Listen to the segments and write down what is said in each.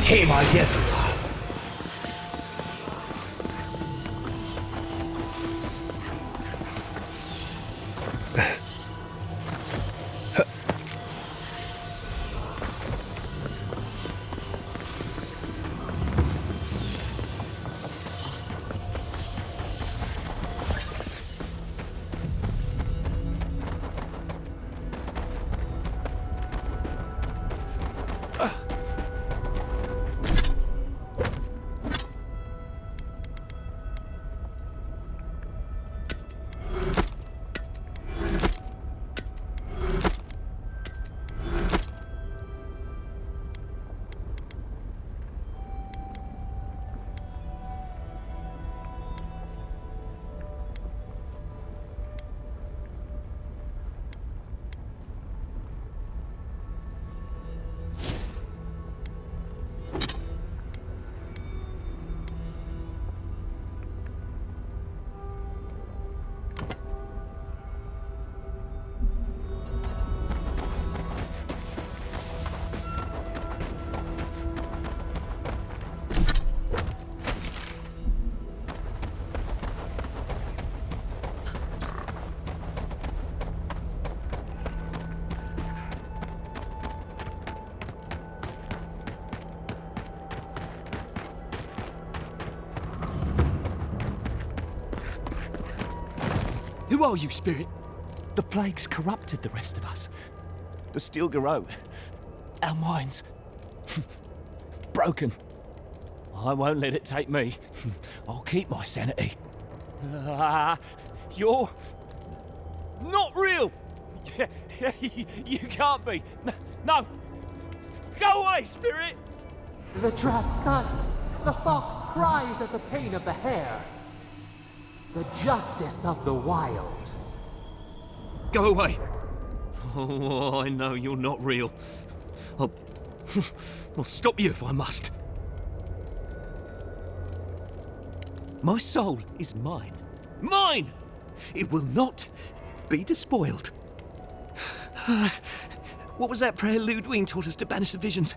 Came I yes. Who are you, spirit? The plague's corrupted the rest of us. The steel garrote. Our minds. Broken. I won't let it take me. I'll keep my sanity. You're... not real! You can't be. No! Go away, spirit! The trap cuts. The fox cries at the pain of the hare. The justice of the wild. Go away! Oh, I know you're not real. I'll stop you if I must. My soul is mine. Mine! It will not be despoiled. What was that prayer Ludwig taught us to banish the visions?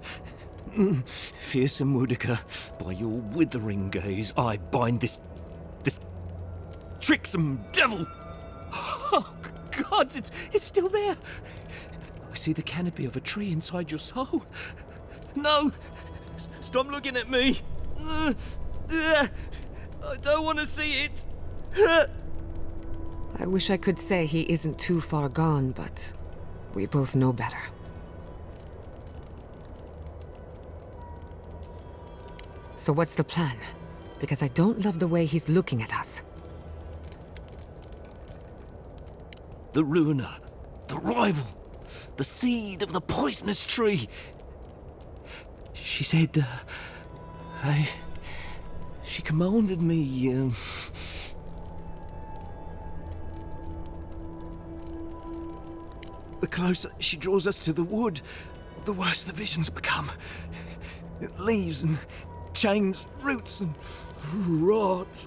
Fearsome Woodica, by your withering gaze, I bind this tricksome devil! Oh, God, it's still there! I see the canopy of a tree inside your soul. No! Stop looking at me! I don't want to see it! I wish I could say he isn't too far gone, but we both know better. So what's the plan? Because I don't love the way he's looking at us. The ruiner, the rival, the seed of the poisonous tree. She said, she commanded me, the closer she draws us to the wood, the worse the visions become. Leaves and chains, roots and rot.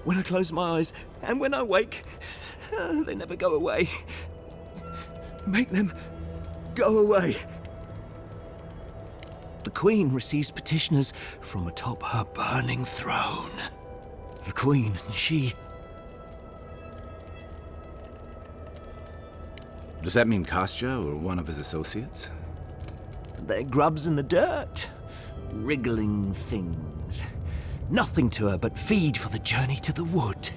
When I close my eyes and when I wake, they never go away. Make them go away. The Queen receives petitioners from atop her burning throne. The Queen, she... Does that mean Kostya or one of his associates? They're grubs in the dirt. Wriggling things. Nothing to her but feed for the journey to the wood.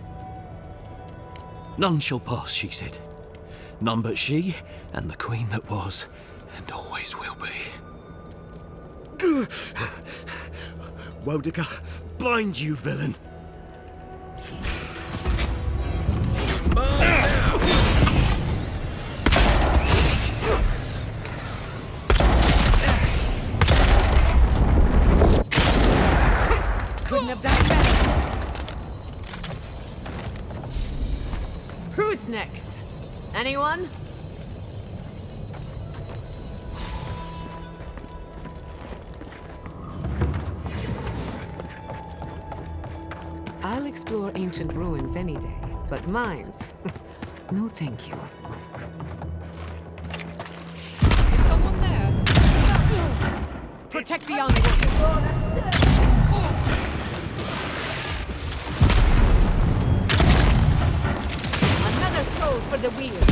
None shall pass, she said. None but she and the Queen that was and always will be. Woedica, bind you, villain! Couldn't have done it better. Who's next? Anyone? I'll explore ancient ruins any day, but mines? No, thank you. Is someone there? Protect the onward. Another soul for the wield.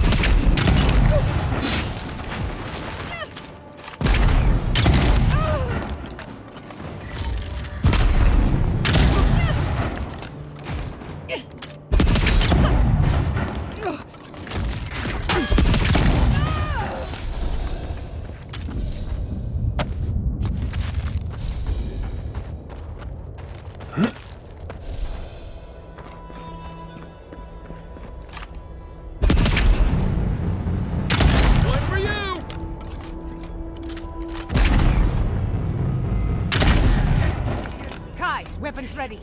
Weapons ready.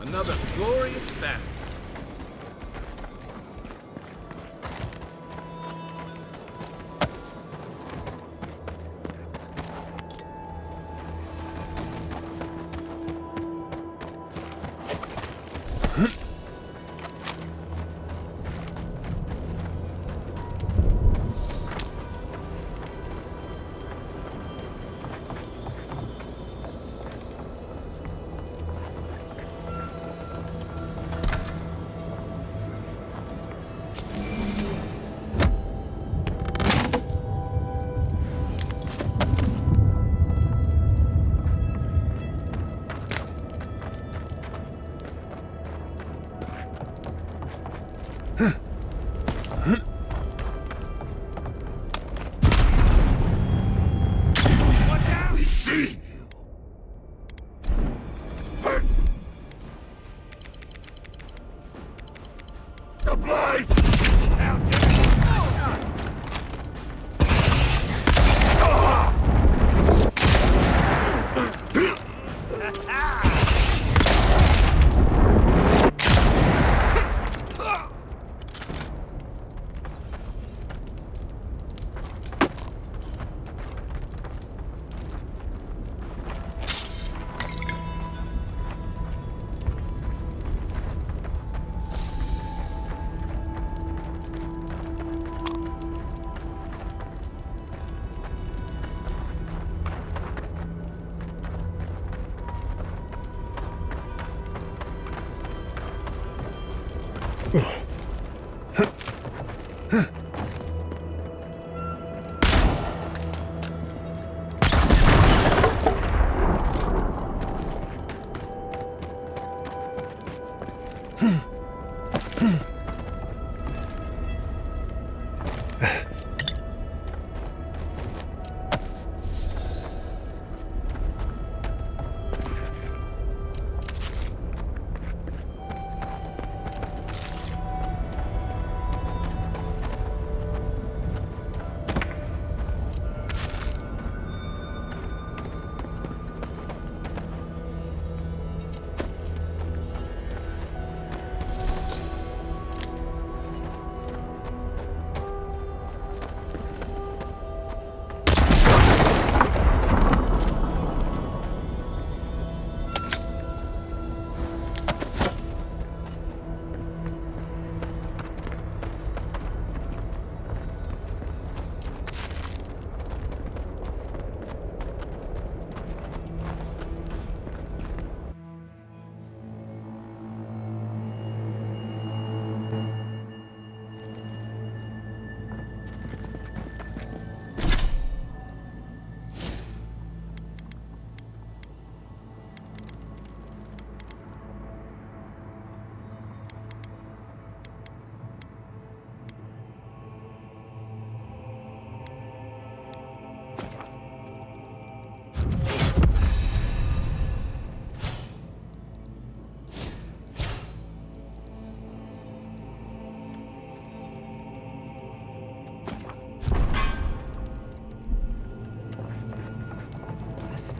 Another glorious battle.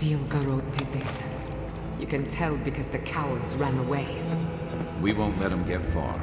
Steel Garrod did this. You can tell because the cowards ran away. We won't let him get far.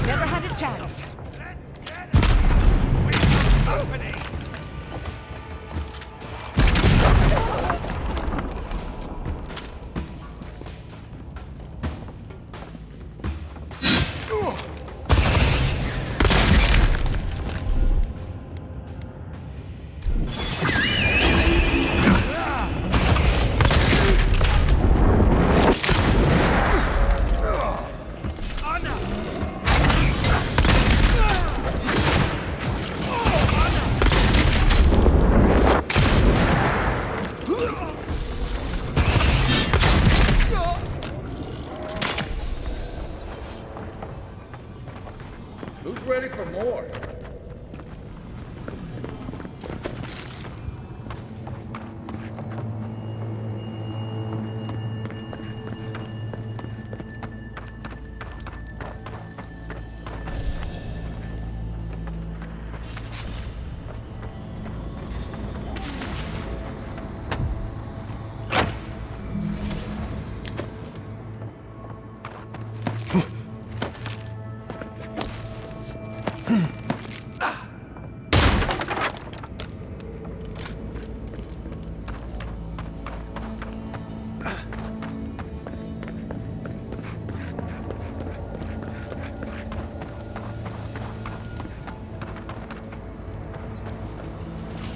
Never had a chance. Who's ready for more?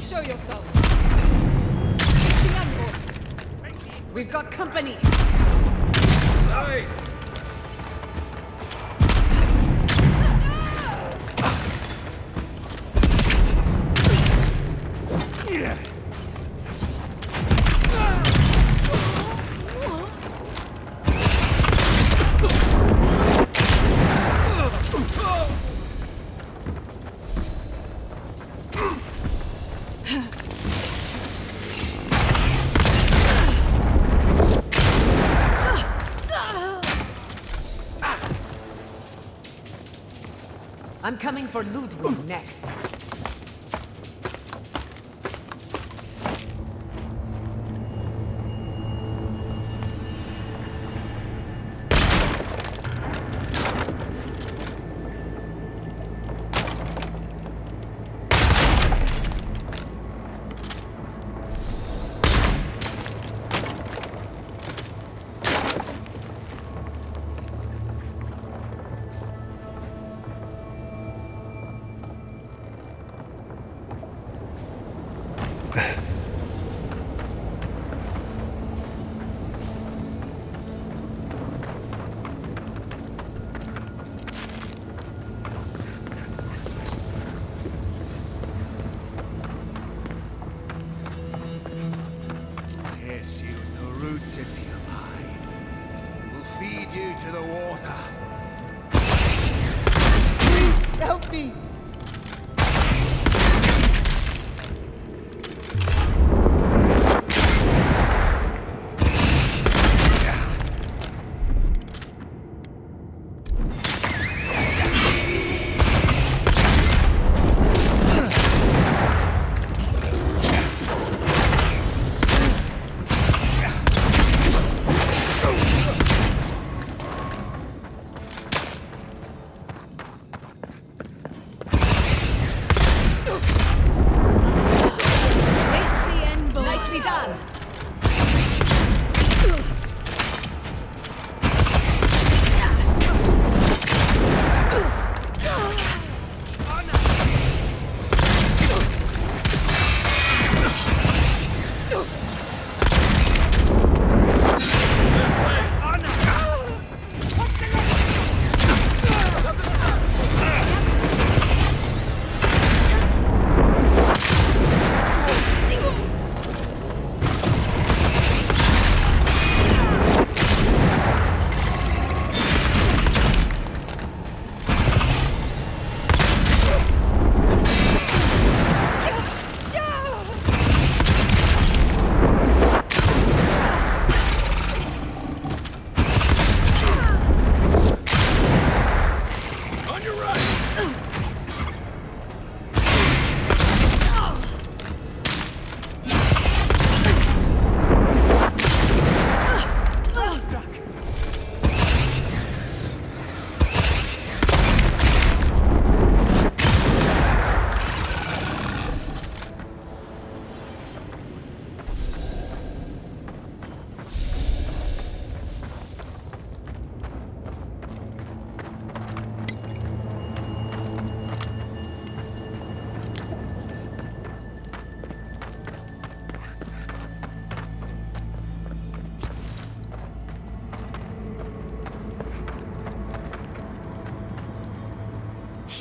Show yourself. We've got company. Nice! I'm coming for Ludwig next. If you like, we'll feed you to the water. Please help me!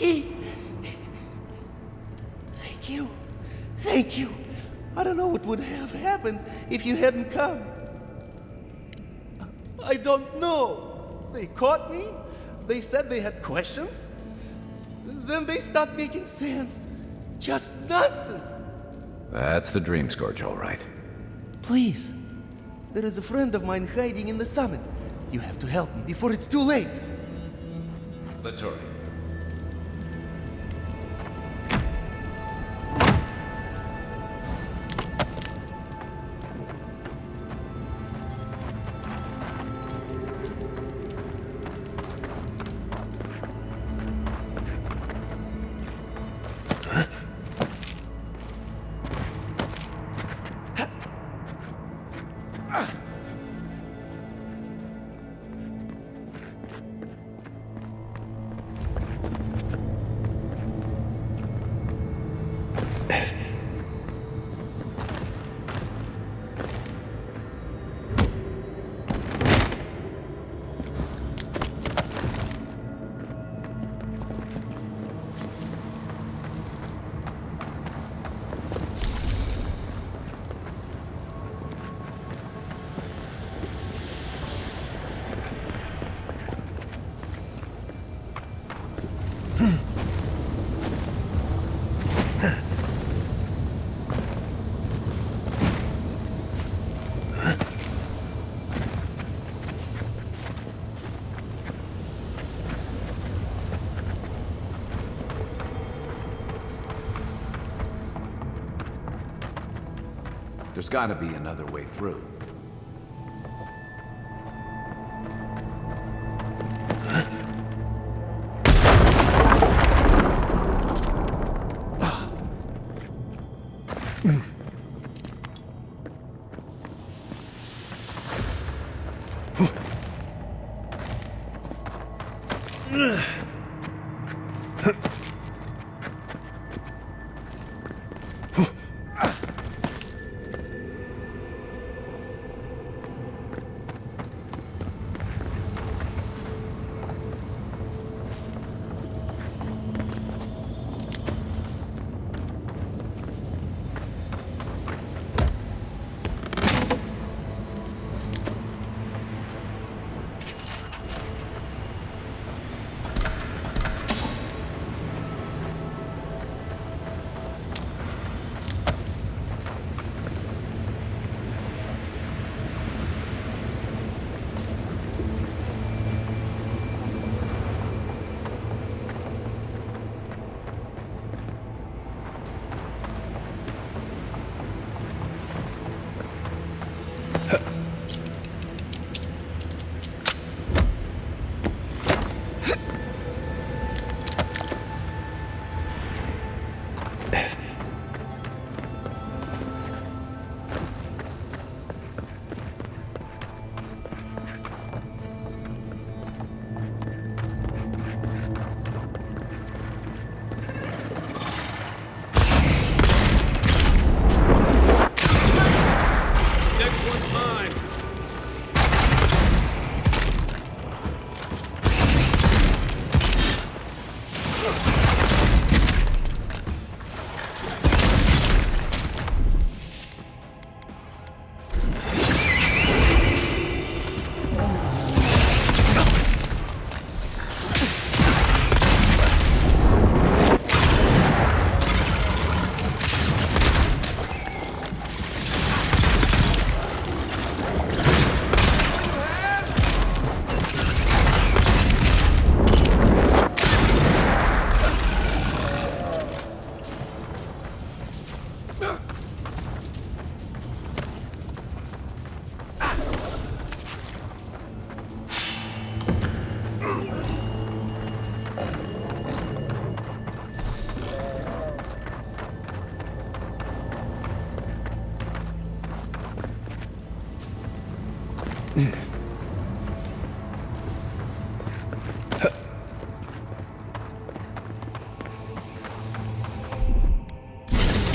key. Thank you. Thank you. I don't know what would have happened if you hadn't come. I don't know. They caught me. They said they had questions. Then they stopped making sense. Just nonsense. That's the Dream Scourge, all right. Please. There is a friend of mine hiding in the summit. You have to help me before it's too late. Let's hurry. There's gotta be another way through.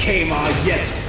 Came on, yes.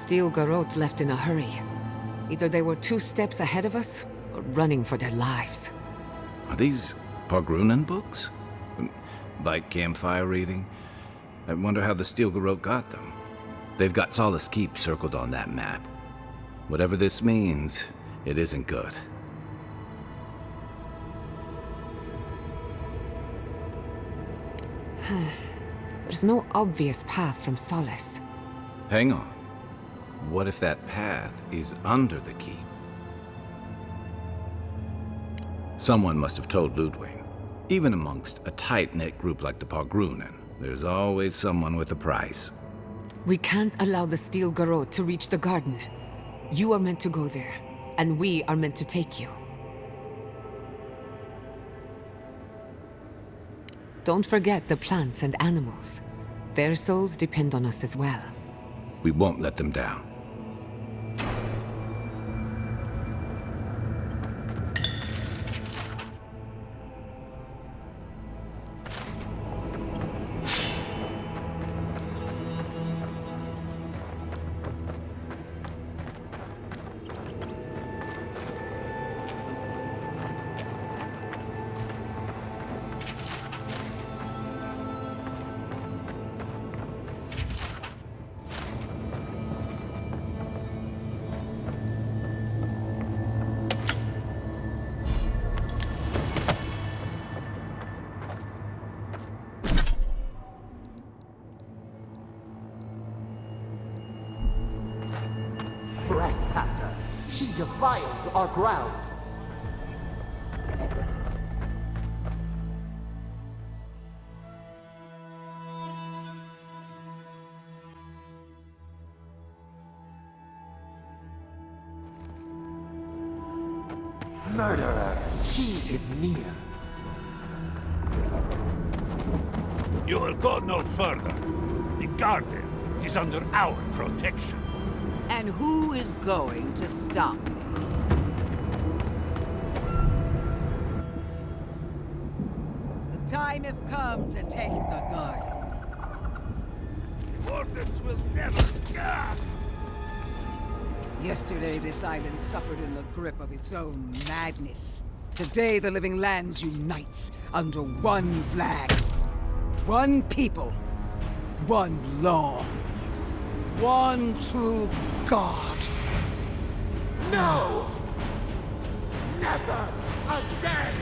Steel Garrote left in a hurry. Either they were 2 steps ahead of us, or running for their lives. Are these Pargrunan books? Like campfire reading? I wonder how the Steel Garrote got them. They've got Solace Keep circled on that map. Whatever this means, it isn't good. There's no obvious path from Solace. Hang on. What if that path is under the keep? Someone must have told Ludwig. Even amongst a tight-knit group like the Pargrunan, there's always someone with a price. We can't allow the Steel Garrote to reach the garden. You are meant to go there, and we are meant to take you. Don't forget the plants and animals. Their souls depend on us as well. We won't let them down. Trespasser, she defiles our ground. Murderer, she is near. You will go no further. The garden is under our protection. And who is going to stop me? The time has come to take the garden. Orders will never... Yesterday, this island suffered in the grip of its own madness. Today, the living lands unites under one flag. One people. One law. One true God. No! Never again!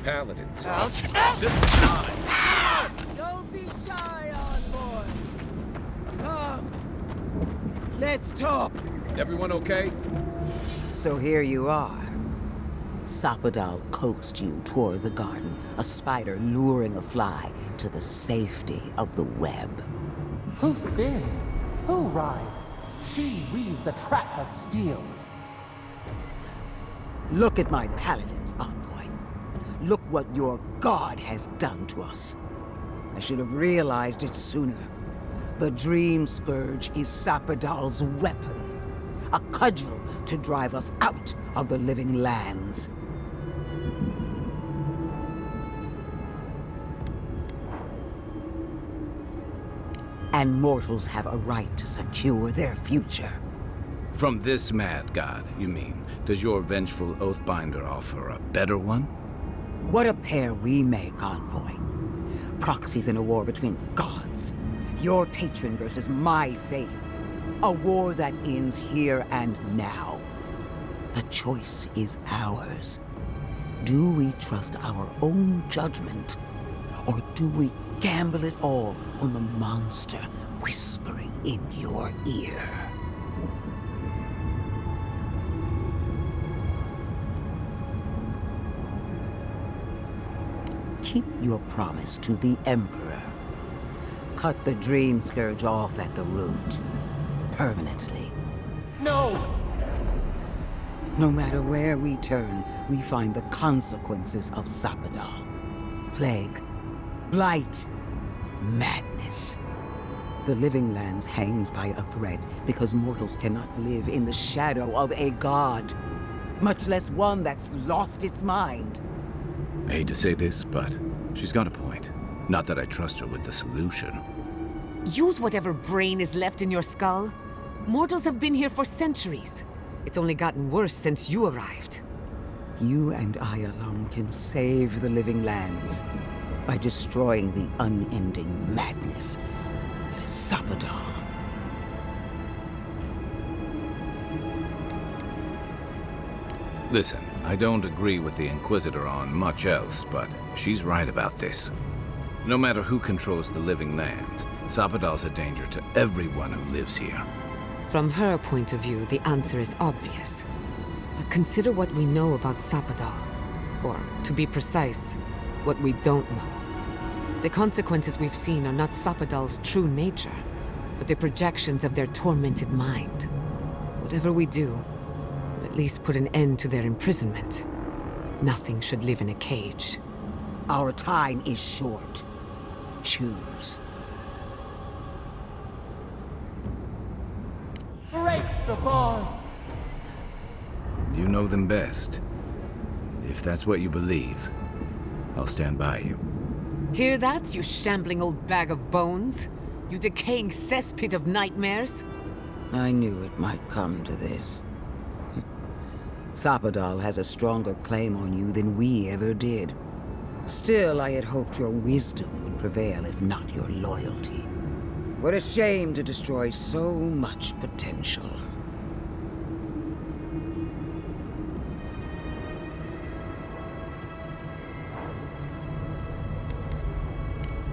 Paladins. Don't be shy, Osborn. Come. Let's talk. Everyone okay? So here you are. Sapadal coaxed you toward the garden, a spider luring a fly to the safety of the web. Who spins? Who rides? She weaves a trap of steel. Look at my paladins, envoy. Look what your god has done to us. I should have realized it sooner. The Dream Scourge is Sapadal's weapon. A cudgel to drive us out of the living lands. And mortals have a right to secure their future. From this mad god, you mean? Does your vengeful Oathbinder offer a better one? What a pair we make, envoy. Proxies in a war between gods. Your patron versus my faith. A war that ends here and now. The choice is ours. Do we trust our own judgment? Or do we gamble it all on the monster whispering in your ear? Keep your promise to the Emperor. Cut the Dream Scourge off at the root. Permanently. No! No matter where we turn, we find the consequences of Sapadal. Plague, blight, madness. The Living Lands hangs by a thread because mortals cannot live in the shadow of a god, much less one that's lost its mind. I hate to say this, but she's got a point. Not that I trust her with the solution. Use whatever brain is left in your skull. Mortals have been here for centuries. It's only gotten worse since you arrived. You and I alone can save the Living Lands by destroying the unending madness that is Sapadal. Listen, I don't agree with the Inquisitor on much else, but she's right about this. No matter who controls the Living Lands, Sapadal's a danger to everyone who lives here. From her point of view, the answer is obvious. But consider what we know about Sapadal. Or, to be precise, what we don't know. The consequences we've seen are not Sapadal's true nature, but the projections of their tormented mind. Whatever we do, we'll at least put an end to their imprisonment. Nothing should live in a cage. Our time is short. Choose. Break the bars! You know them best. If that's what you believe, I'll stand by you. Hear that, you shambling old bag of bones? You decaying cesspit of nightmares? I knew it might come to this. Sapadal has a stronger claim on you than we ever did. Still, I had hoped your wisdom would prevail, if not your loyalty. What a shame to destroy so much potential.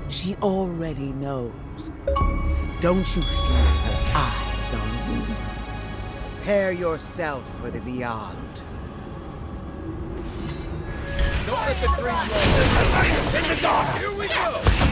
She already knows. Don't you feel her eyes on you? Prepare yourself for the beyond. Don't let the dream roll. In the dark! Here we go!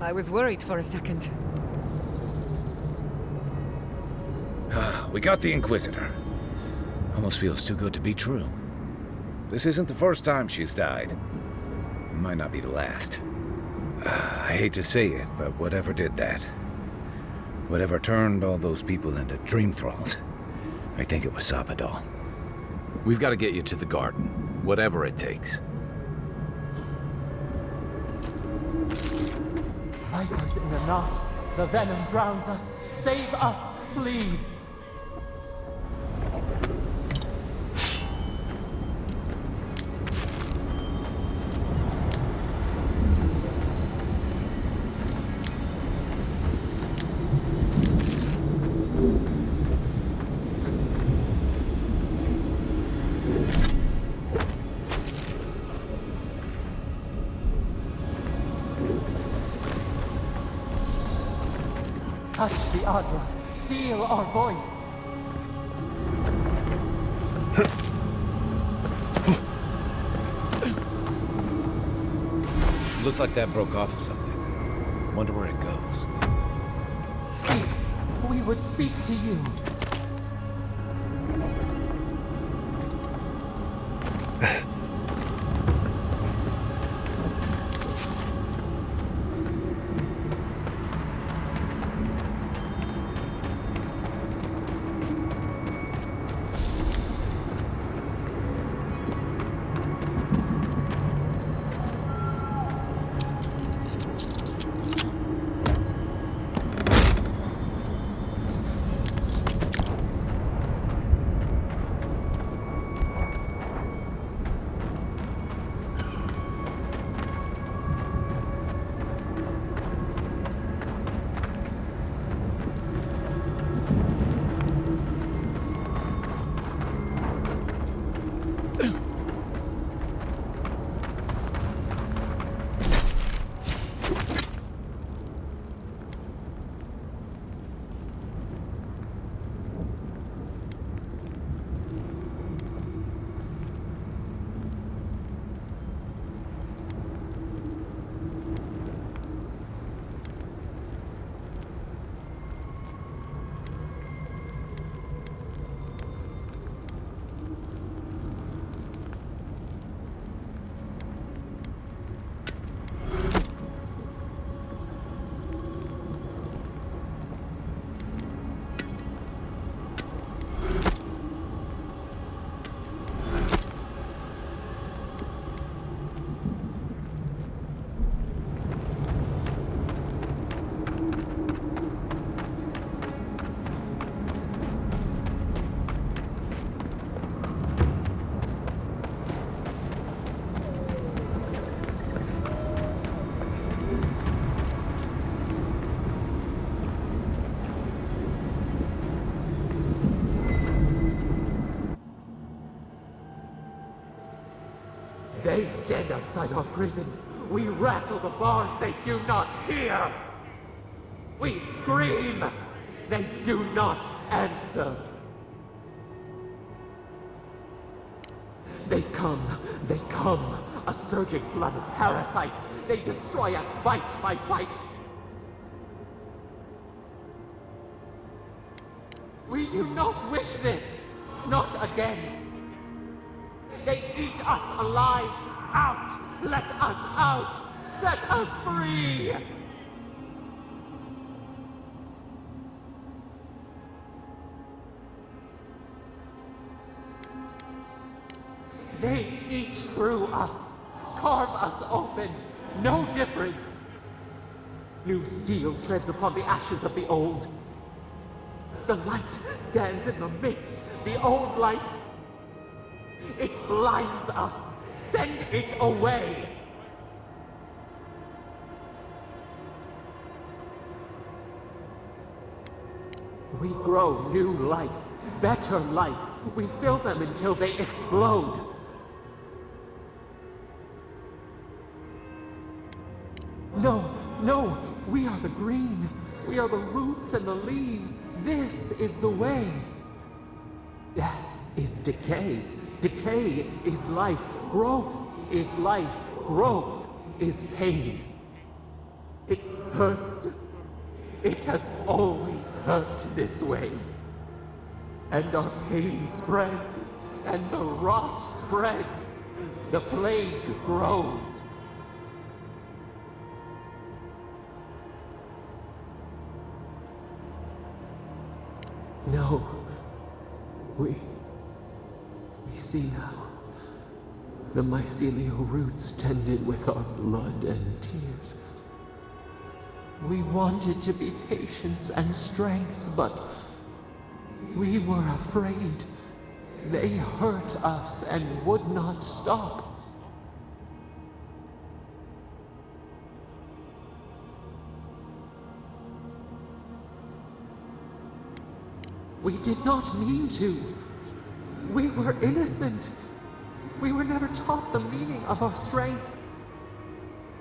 I was worried for a second. We got the Inquisitor. Almost feels too good to be true. This isn't the first time she's died. It might not be the last. I hate to say it, but whatever did that, whatever turned all those people into dream thralls, I think it was Sabadell. We've got to get you to the garden, whatever it takes. Vipers in a knot. The venom drowns us. Save us, please. Touch the Adra. Feel our voice. Looks like that broke off of something. Wonder where it goes. Speak. We would speak to you. They stand outside our prison. We rattle the bars they do not hear. We scream. They do not answer. They come, a surging flood of parasites. They destroy us bite by bite. We do not wish this, not again. They eat us alive. Out! Let us out! Set us free! They eat through us, carve us open, no difference. New steel treads upon the ashes of the old. The light stands in the midst, the old light. It blinds us. Send it away. We grow new life, better life. We fill them until they explode. No, we are the green. We are the roots and the leaves. This is the way. Death is decay. Decay is life. Growth is life. Growth is pain. It hurts. It has always hurt this way. And our pain spreads, and the rot spreads. The plague grows. No. We see now. The mycelial roots tended with our blood and tears. We wanted to be patience and strength, but we were afraid. They hurt us and would not stop. We did not mean to. We were innocent. We were never taught the meaning of our strength.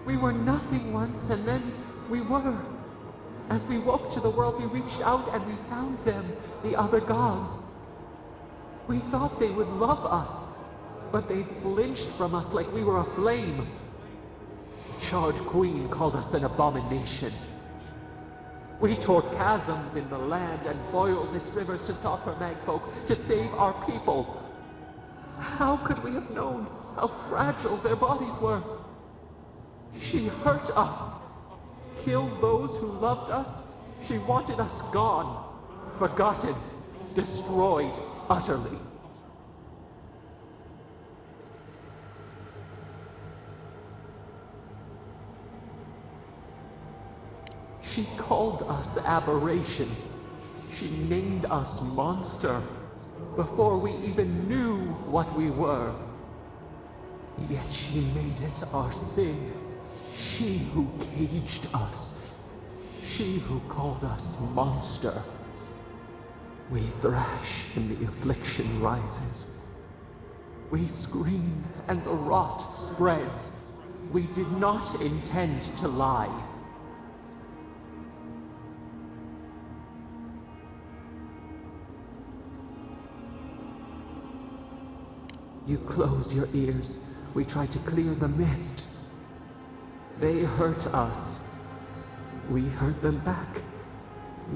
We were nothing once, and then we were. As we woke to the world, we reached out and we found them, the other gods. We thought they would love us, but they flinched from us like we were a flame. The Charred Queen called us an abomination. We tore chasms in the land and boiled its rivers to stop her magfolk, to save our people. How could we have known how fragile their bodies were? She hurt us, killed those who loved us. She wanted us gone, forgotten, destroyed utterly. She called us aberration. She named us monster before we even knew what we were. Yet she made it our sin. She who caged us. She who called us monster. We thrash and the affliction rises. We scream and the rot spreads. We did not intend to lie. You close your ears. We try to clear the mist. They hurt us. We hurt them back.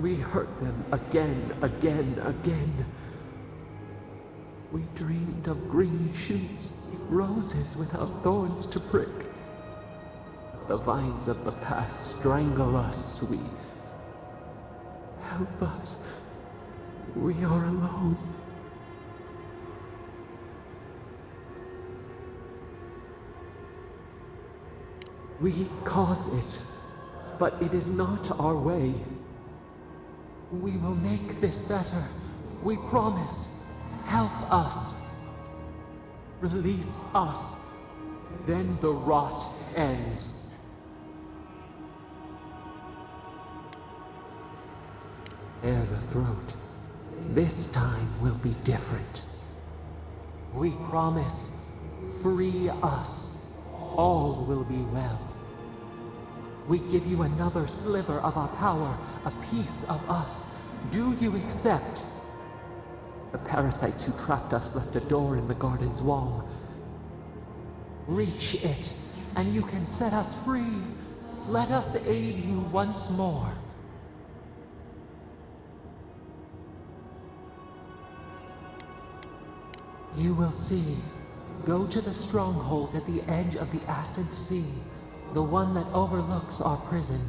We hurt them again, again, again. We dreamed of green shoots, roses without thorns to prick. But the vines of the past strangle us. Help us. We are alone. We cause it, but it is not our way. We will make this better. We promise. Help us. Release us. Then the rot ends. Bare the throat. This time will be different. We promise. Free us. All will be well. We give you another sliver of our power, a piece of us. Do you accept? The parasites who trapped us left a door in the garden's wall. Reach it, and you can set us free. Let us aid you once more. You will see. Go to the stronghold at the edge of the Acid Sea. The one that overlooks our prison.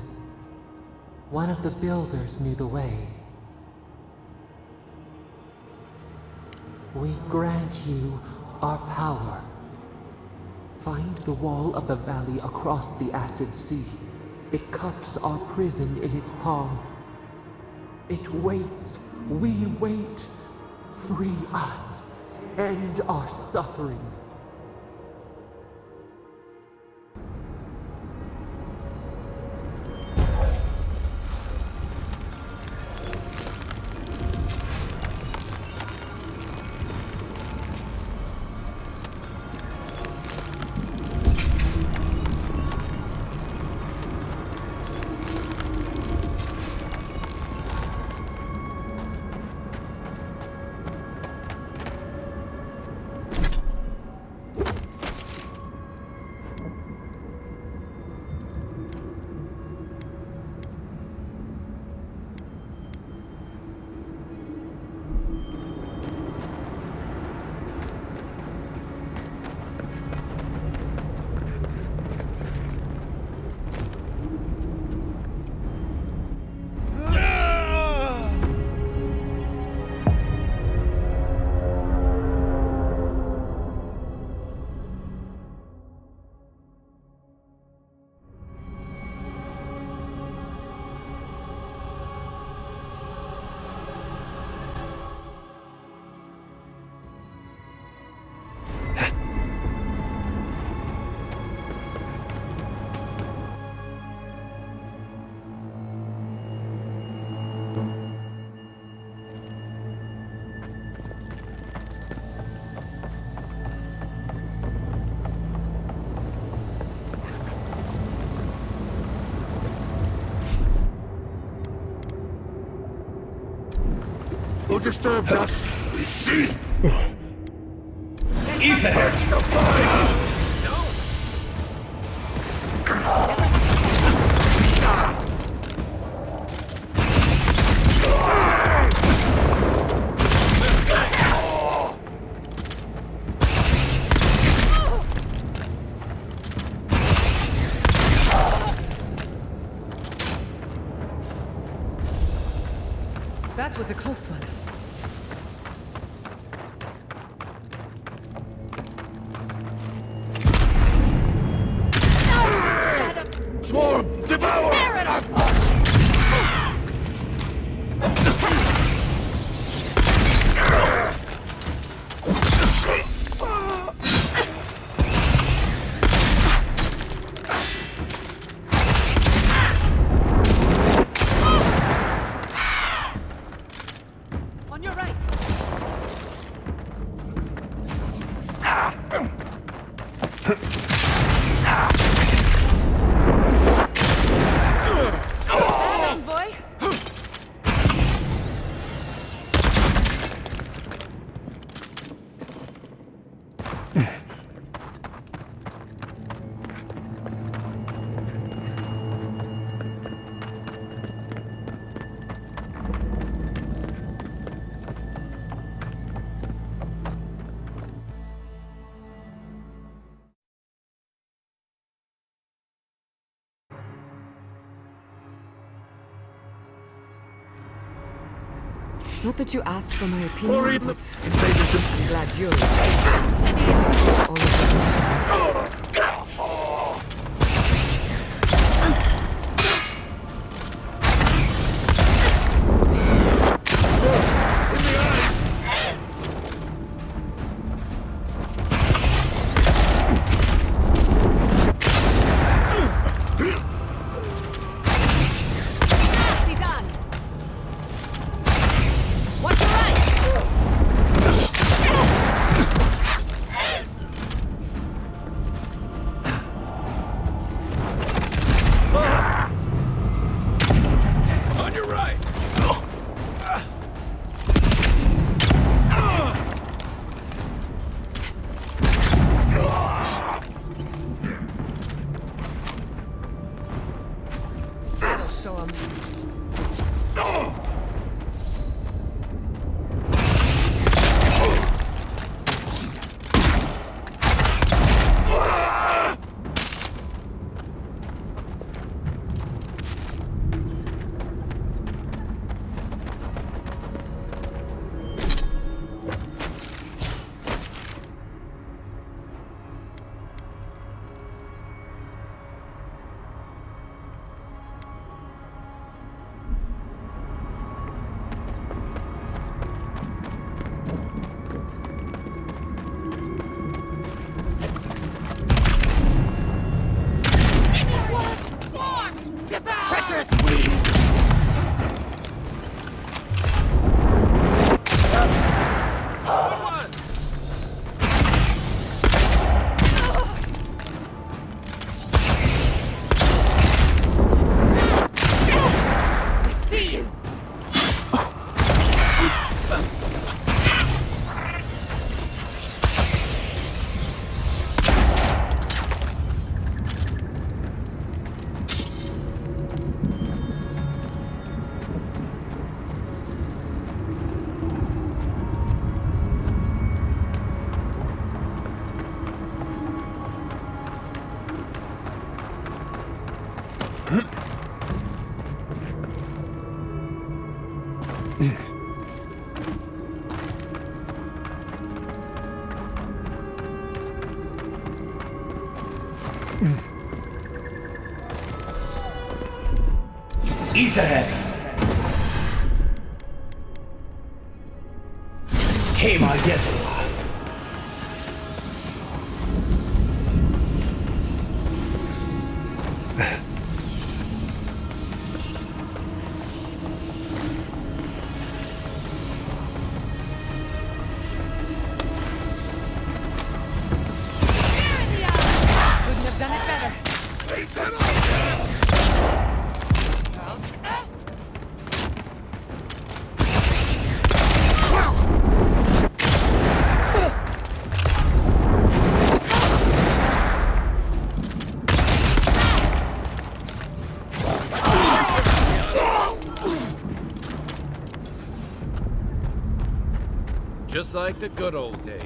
One of the builders knew the way. We grant you our power. Find the wall of the valley across the Acid Sea. It cups our prison in its palm. It waits. We wait. Free us. End our suffering. Who disturbs us? We see! Ease ahead! That was a close one. Swarm! Devour! Tear it apart! On your right. Boy. Not that you asked for my opinion, but I'm glad you're all of Nicely done! Watch your right! On your right! That'll show 'em. Treacherous weed! I see you! Ease ahead! Kema Yezla! Couldn't have done it better. Ouch. Just like the good old days.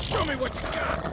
Show me what you got!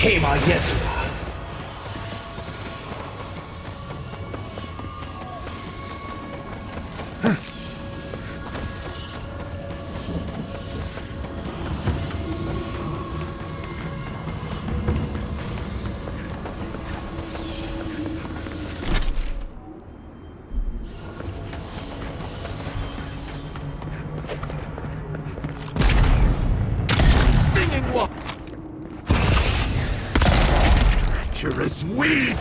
Came on, yes. Treacherous weed!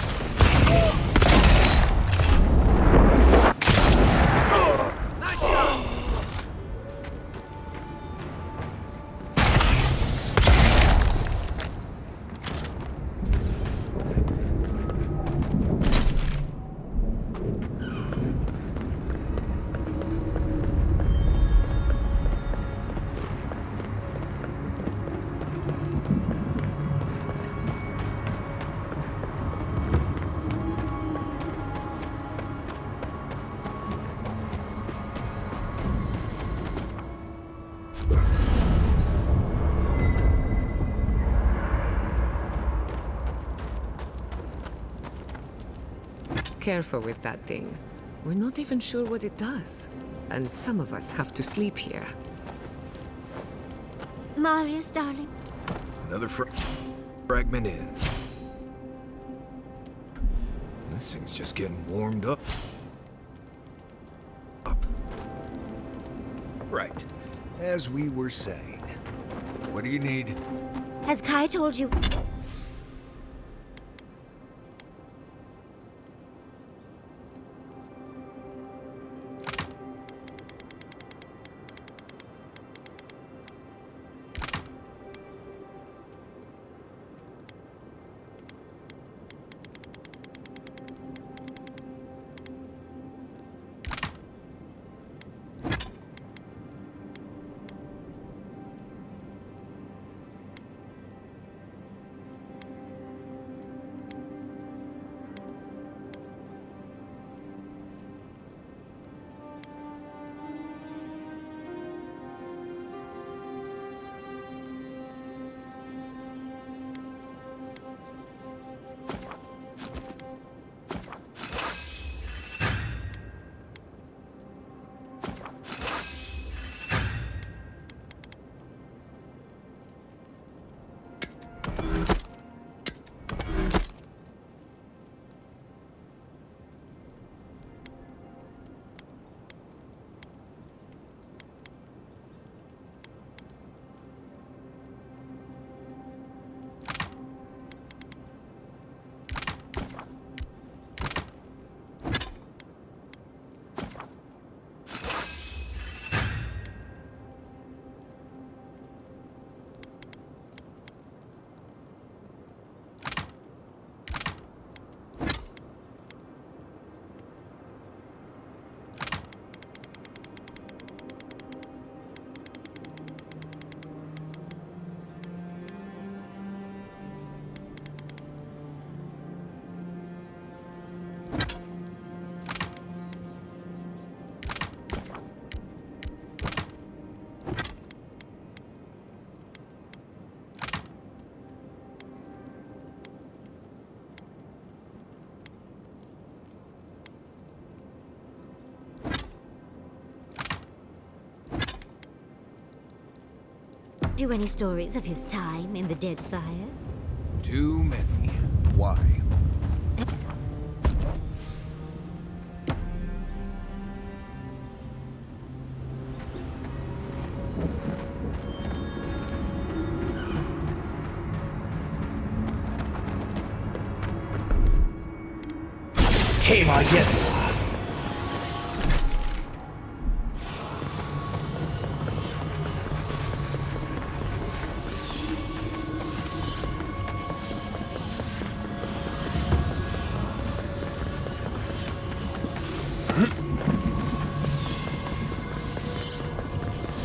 Careful with that thing. We're not even sure what it does. And some of us have to sleep here. Marius, darling. Another fragment in. This thing's just getting warmed up. Right. As we were saying. What do you need? Has Kai told you? you any stories of his time in the Dead Fire? Too many. Why?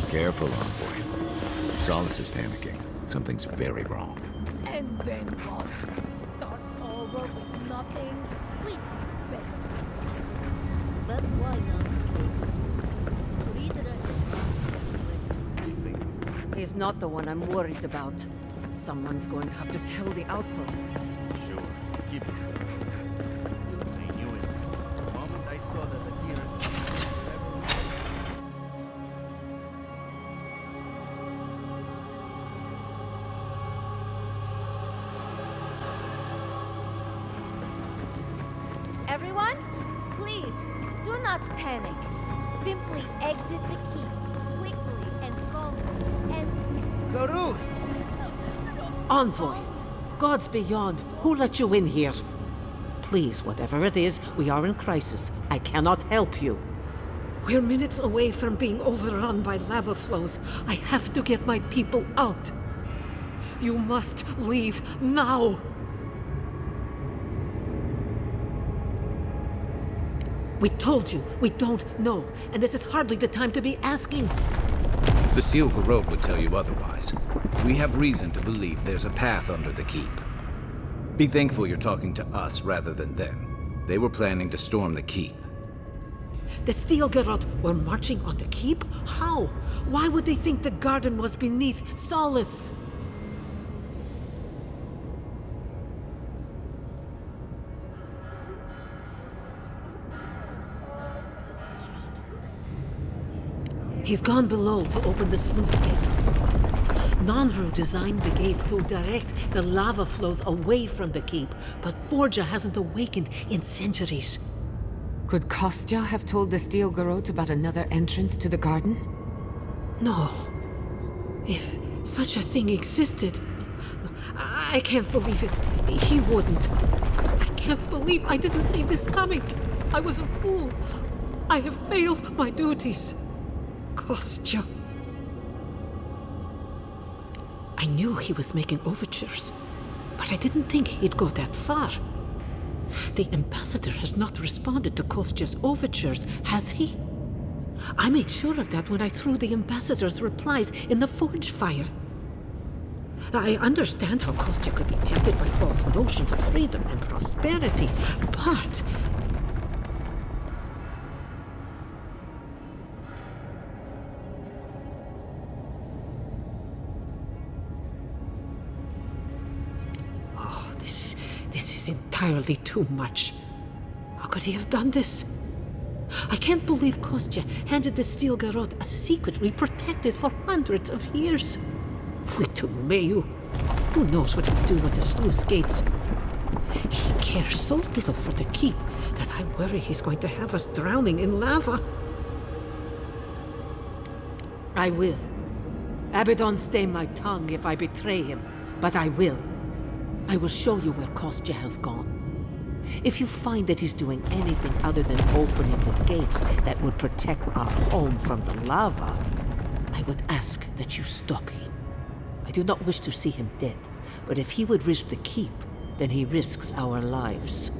Careful, Envoy. Solace is panicking. Something's very wrong. And then what? Start over with nothing? We better. That's why none. He's not the one I'm worried about. Someone's going to have to tell the outposts. Sure, keep it. I knew it. The moment I saw that the deer... Everyone, please, do not panic. Simply exit the keep quickly and go. And Garud! Envoy! Gods beyond, who let you in here? Please, whatever it is, we are in crisis. I cannot help you. We're minutes away from being overrun by lava flows. I have to get my people out. You must leave now. We told you, we don't know, and this is hardly the time to be asking. The Steel Garrote would tell you otherwise. We have reason to believe there's a path under the keep. Be thankful you're talking to us rather than them. They were planning to storm the keep. The Steel Garrote were marching on the keep? How? Why would they think the garden was beneath Solace? He's gone below to open the sluice gates. Nandru designed the gates to direct the lava flows away from the keep, but Forja hasn't awakened in centuries. Could Kostya have told the Steel Garrote about another entrance to the garden? No. If such a thing existed, I can't believe it. He wouldn't. I can't believe I didn't see this coming. I was a fool. I have failed my duties. Kostya. I knew he was making overtures, but I didn't think he'd go that far. The ambassador has not responded to Kostya's overtures, has he? I made sure of that when I threw the ambassador's replies in the forge fire. I understand how Kostya could be tempted by false notions of freedom and prosperity, but... This is entirely too much. How could he have done this? I can't believe Kostya handed the Steel Garrote a secret we protected for hundreds of years. Mayu. Who knows what he'll do with the sluice gates? He cares so little for the keep that I worry he's going to have us drowning in lava. I will. Abaddon stay my tongue if I betray him, but I will. I will show you where Kostya has gone. If you find that he's doing anything other than opening the gates that would protect our home from the lava, I would ask that you stop him. I do not wish to see him dead, but if he would risk the keep, then he risks our lives.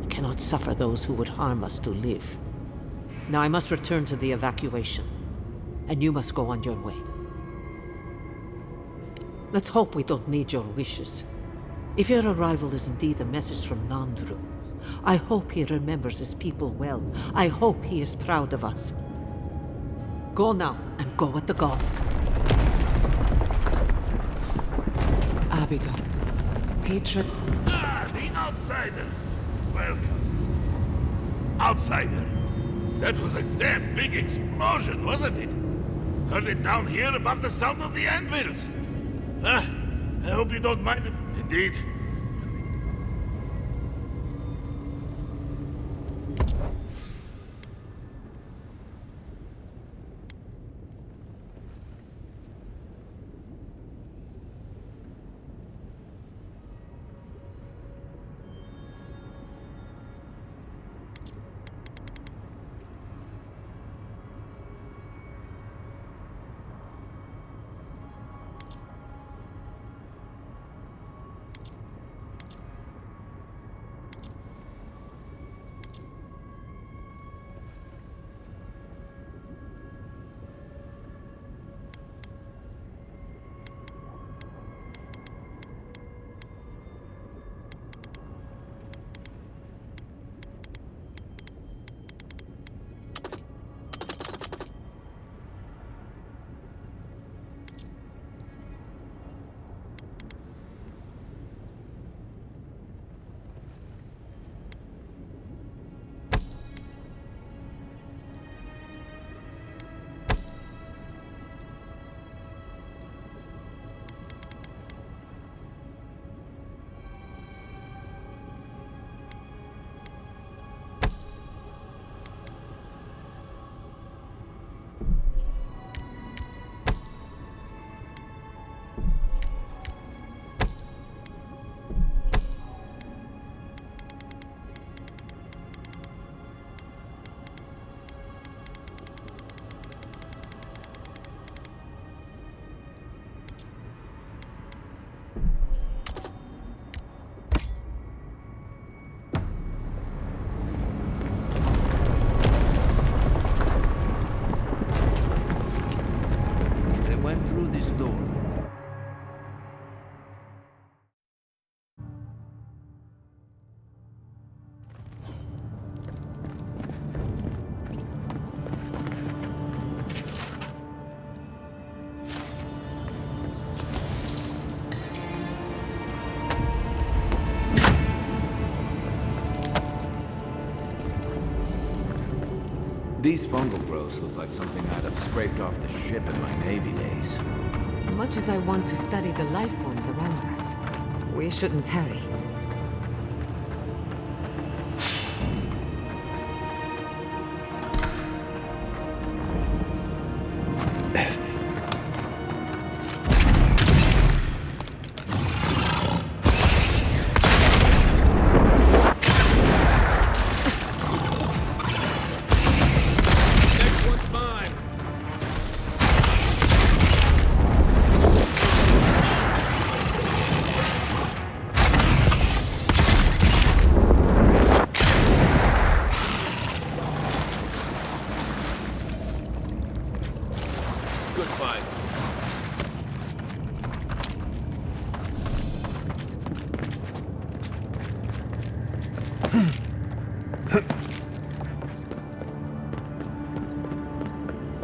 I cannot suffer those who would harm us to live. Now I must return to the evacuation, and you must go on your way. Let's hope we don't need your wishes. If your arrival is indeed a message from Nandru, I hope he remembers his people well. I hope he is proud of us. Go now, and go with the gods. Abaddon, patron... The outsiders! Welcome. Outsider, that was a damn big explosion, wasn't it? Heard it down here above the sound of the anvils. I hope you don't mind it. Indeed. These fungal growths look like something I'd have scraped off the ship in my Navy days. Much as I want to study the life forms around us, we shouldn't tarry.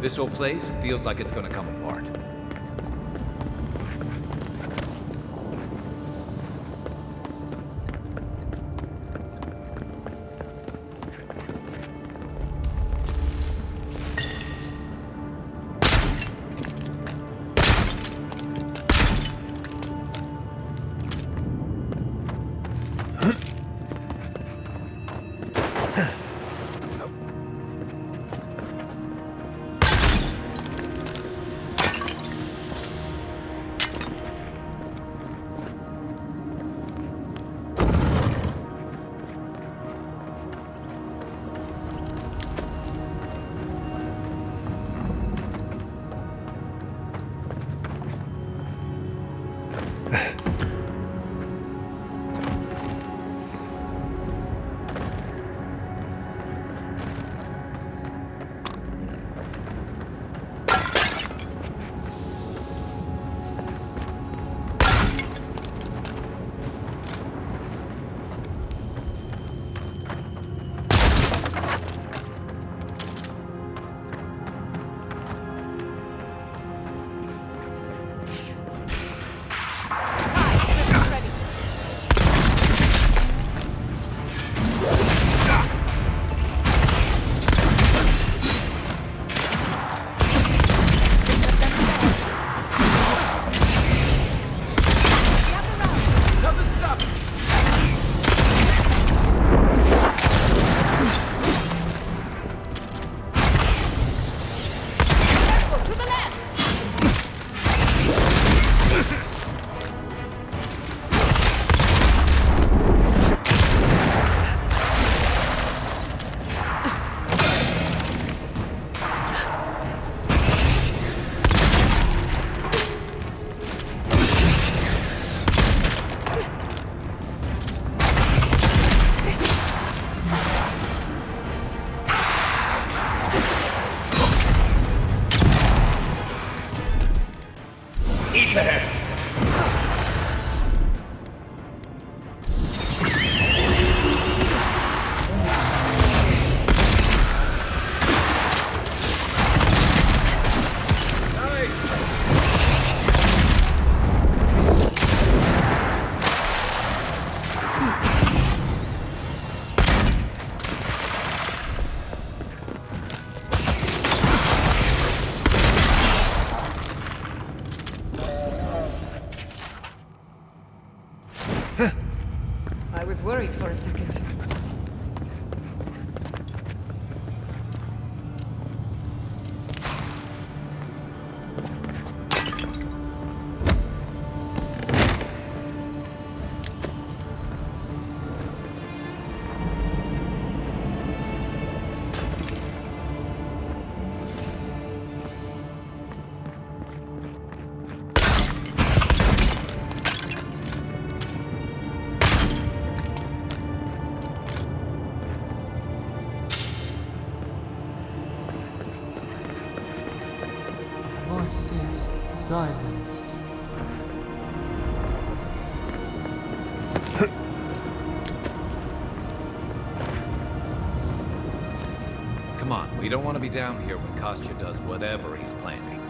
This whole place feels like it's gonna come apart. I was worried for a second. Voices silenced. Come on, we don't want to be down here when Kostya does whatever he's planning.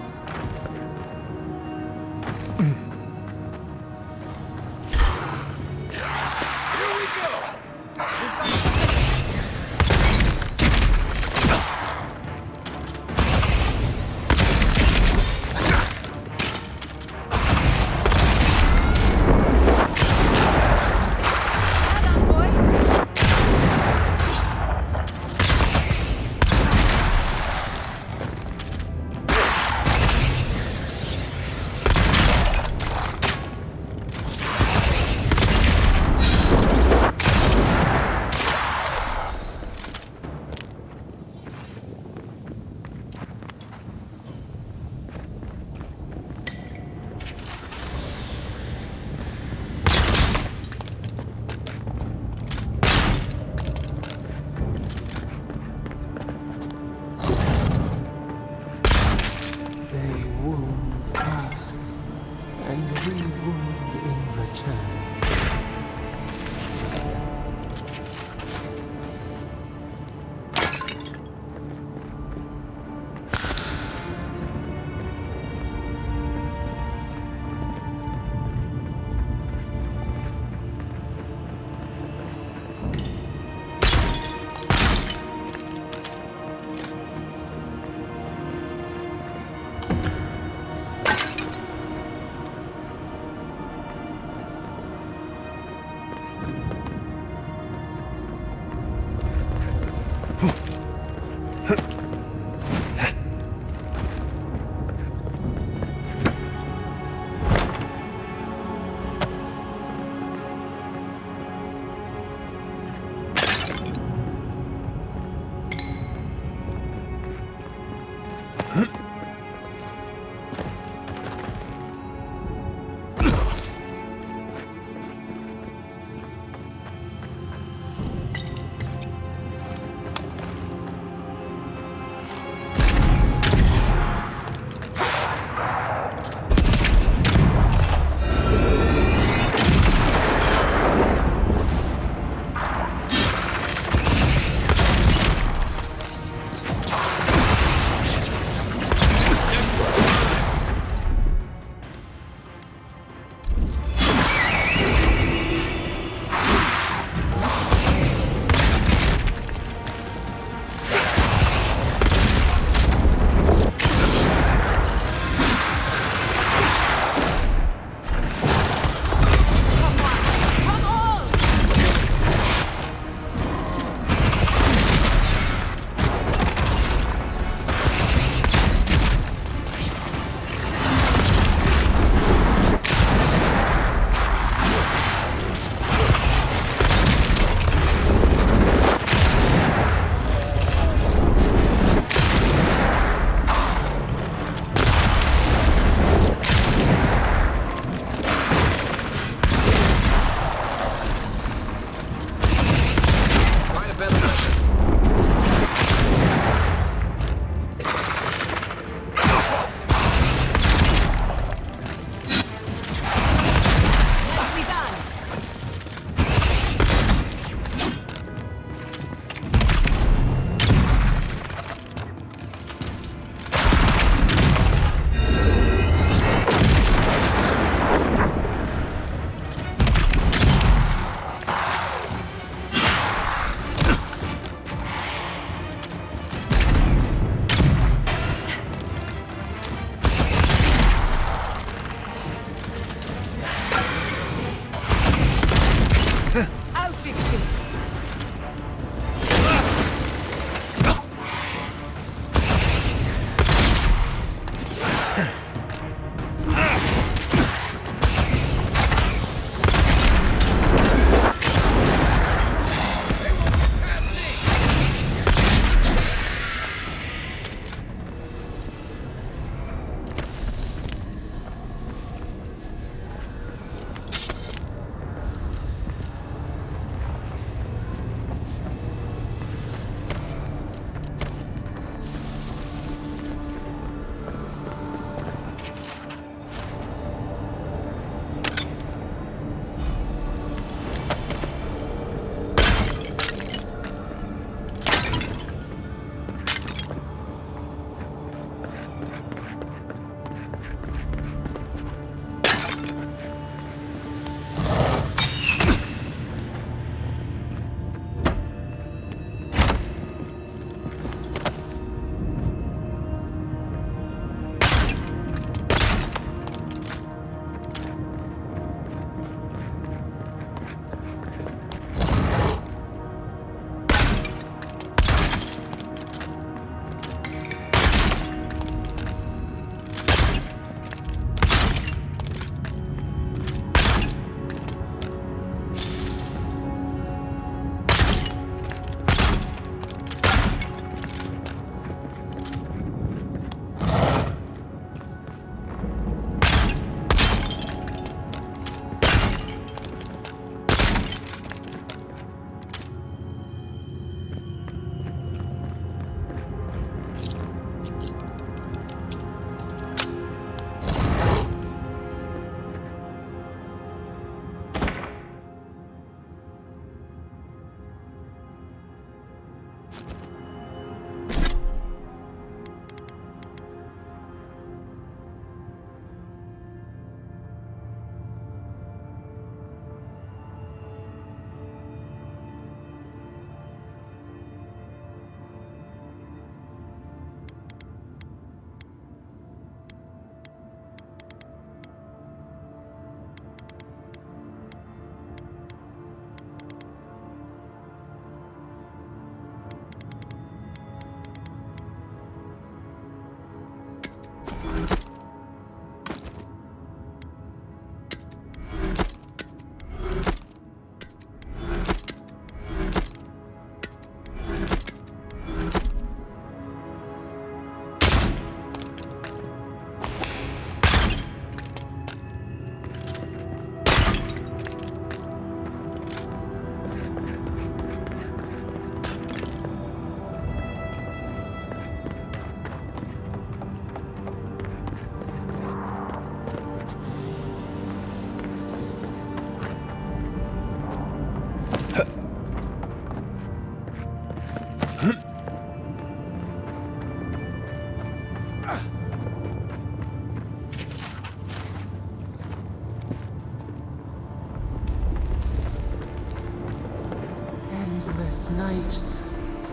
night,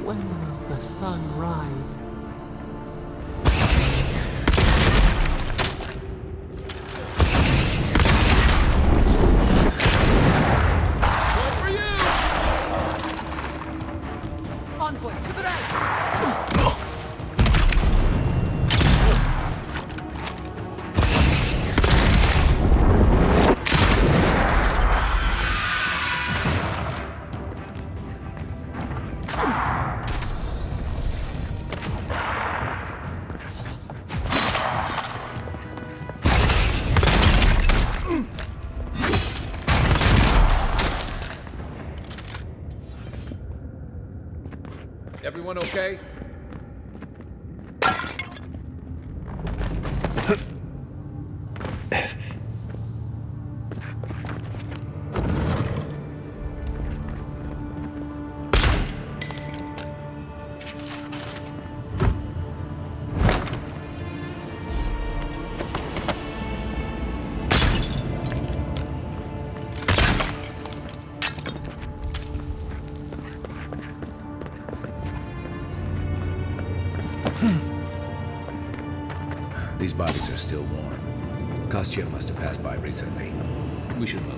when will the sun rise? Envoy, to the right! Everyone okay? These bodies are still warm. Kostya must have passed by recently. We should move.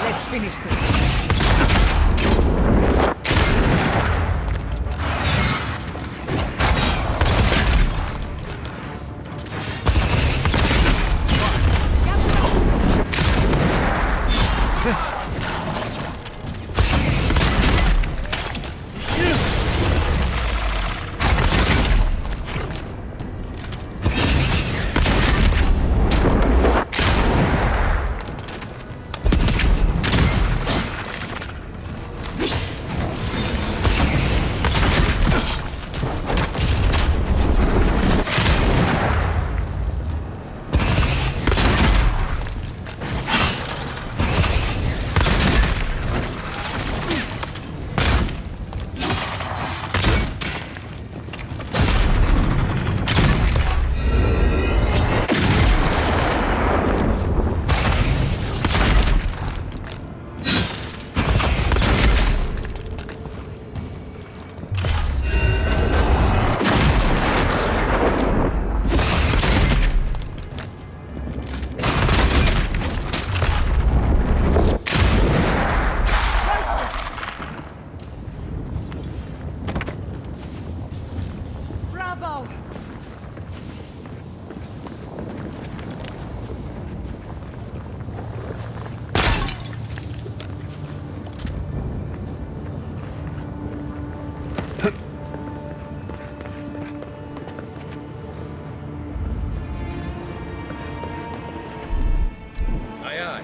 Let's finish this. Bravo! Aye, aye.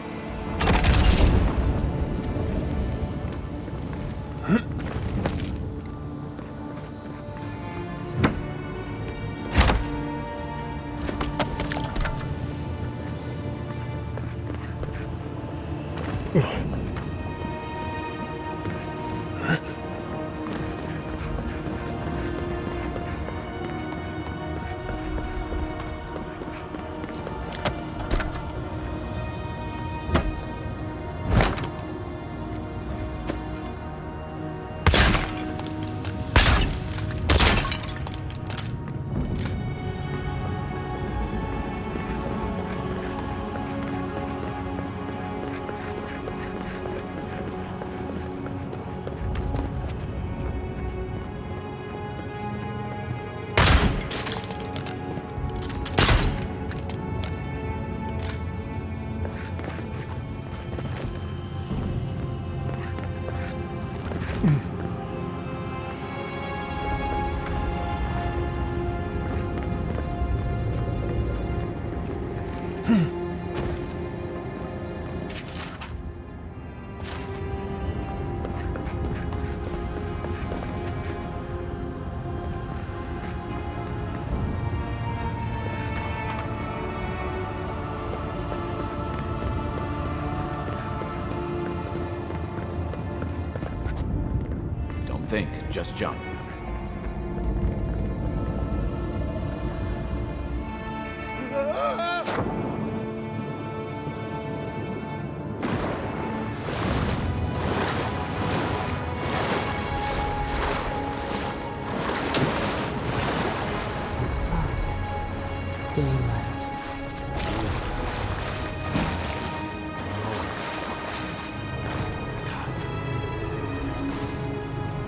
think, just jump.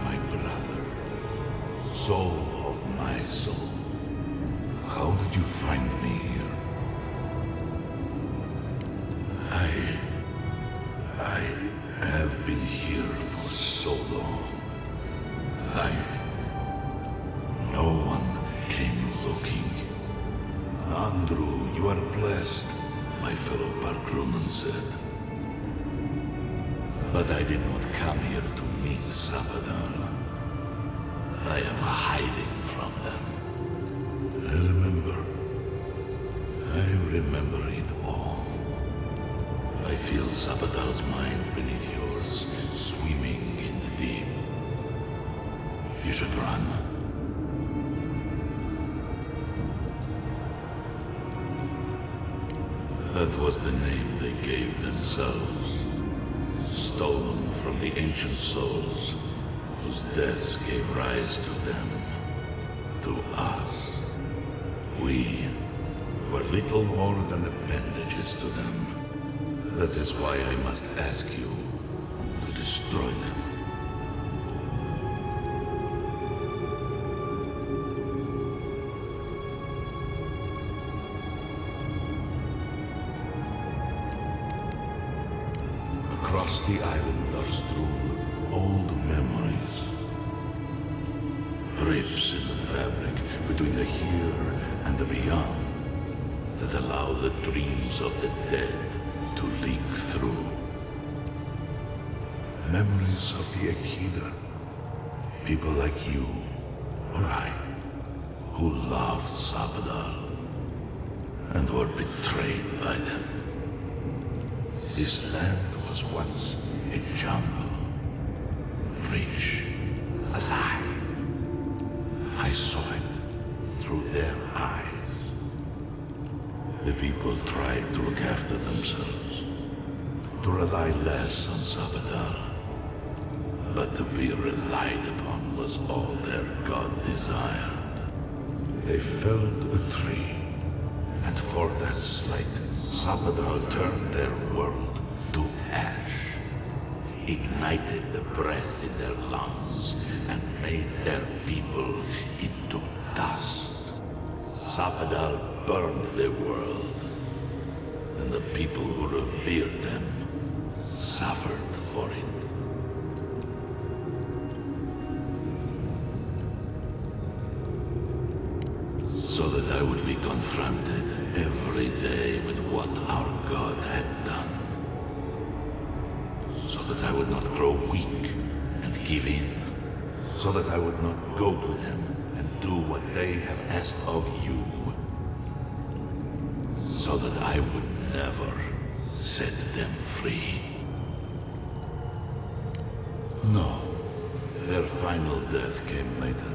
My brother, soul of my soul, how did you find me here? I have been here for so long. No one came looking. Andrew, you are blessed, my fellow Parkrunen said. But I did not come here to meet Sabadal. I am hiding from them. I remember it all. I feel Sabadal's mind beneath yours, swimming in the deep. You should run. That was the name they gave themselves. Stolen from the ancient souls, whose deaths gave rise to them, to us. We were little more than appendages to them. That is why I must ask you to destroy them. Across the island are strewn old memories. Rips in the fabric between the here and the beyond that allow the dreams of the dead to leak through. Memories of the Akida. People like you or I who loved Sabadal and were betrayed by them. This land was once a jungle, rich, alive. I saw it through their eyes. The people tried to look after themselves, to rely less on Sabadal. But to be relied upon was all their god desired. They felled a tree, and for that slight, Sabadal turned their world to ash, ignited the breath in their lungs, and made their people into dust. Sabadal burned the world, and the people who revered them suffered for it. So that I would be confronted every day with what our God had done. So that I would not grow weak and give in. So that I would not go to them and do what they have asked of you. So that I would never set them free. No, their final death came later.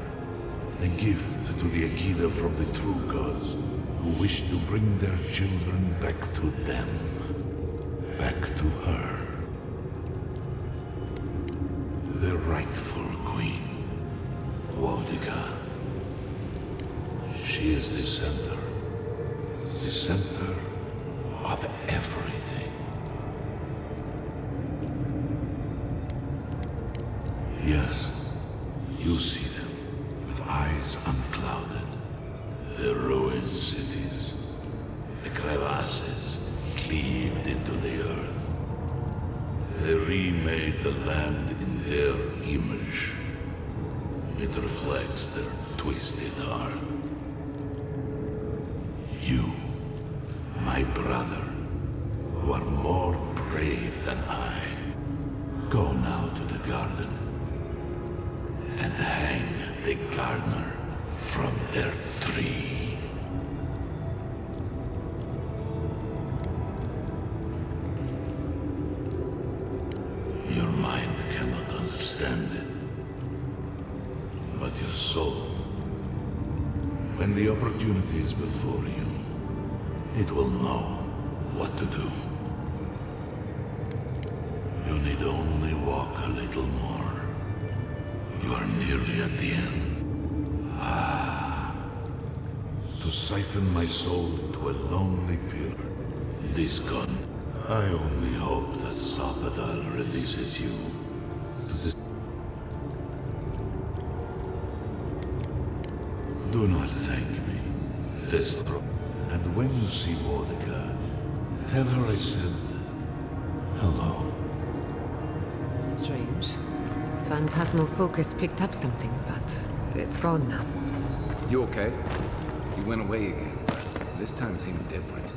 A gift to the Akida from the true gods, who wished to bring their children back to them, back to her. The rightful queen, Wodiga. She is the center of everything. Yes, you see them. Eyes unclouded, the ruined cities, the crevasses cleaved into the earth. They remade the land in their image. It reflects their twisted heart. You, my brother, who are more brave than I, go now to the garden and hang the gardener from their tree. Your mind cannot understand it, but I can. soul. When the opportunity is before you, it will know what to do. You need only walk a little more. You are nearly at the end. To siphon my soul into a lonely pillar. This gun, I only hope that Sapadal releases you to the... Do not thank me. Destro. And when you see Mordecai, tell her I said hello. Strange. Phantasmal focus picked up something, but it's gone now. You okay? You went away again. This time seemed different.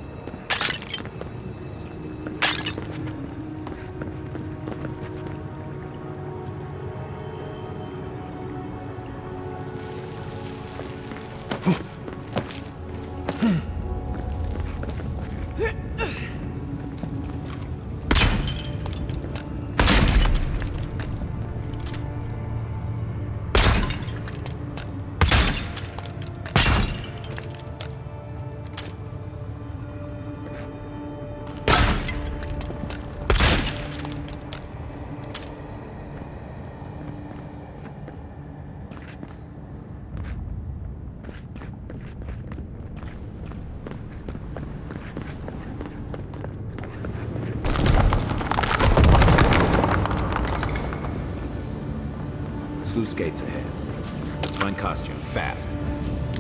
Sluice gates ahead. Let's find costume, fast.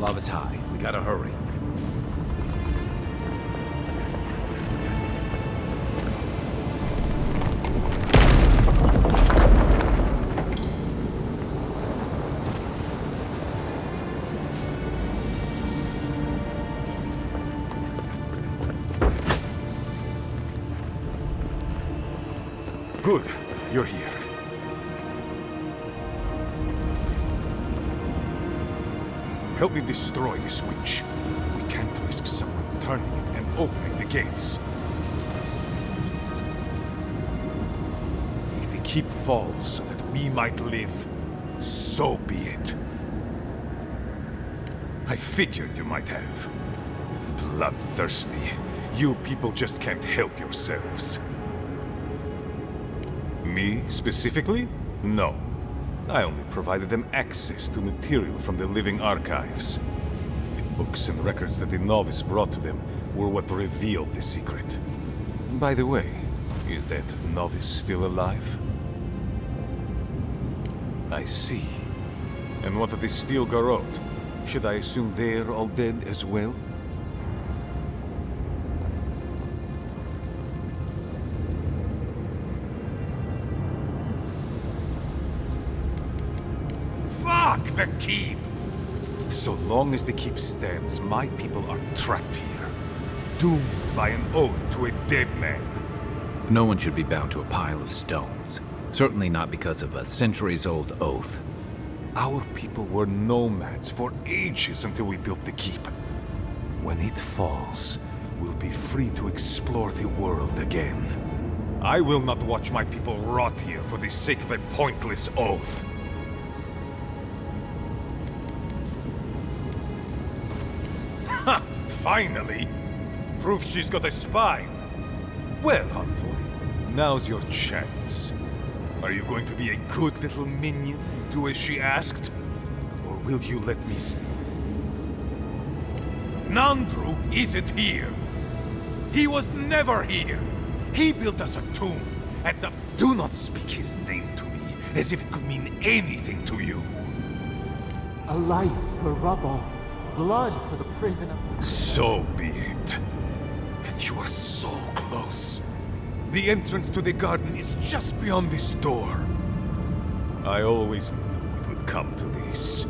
Lava's high. We gotta hurry. Good. You're here. Help me destroy this witch. We can't risk someone turning and opening the gates. If the keep falls so that we might live, so be it. I figured you might have. Bloodthirsty. You people just can't help yourselves. Me, specifically? No. I only provided them access to material from the living archives. The books and records that the novice brought to them were what revealed the secret. By the way, is that novice still alive? I see. And what of the Steel Garrote? Should I assume they're all dead as well? Fuck the keep! So long as the keep stands, my people are trapped here. Doomed by an oath to a dead man. No one should be bound to a pile of stones. Certainly not because of a centuries-old oath. Our people were nomads for ages until we built the keep. When it falls, we'll be free to explore the world again. I will not watch my people rot here for the sake of a pointless oath. Ha! Finally! Proof she's got a spine. Well, Envoy, now's your chance. Are you going to be a good little minion and do as she asked? Or will you let me see? Nandru isn't here. He was never here. He built us a tomb, and do not speak his name to me as if it could mean anything to you. A life for rubble, blood for the prisoner. So be it. And you are so close. The entrance to the garden is just beyond this door. I always knew it would come to this.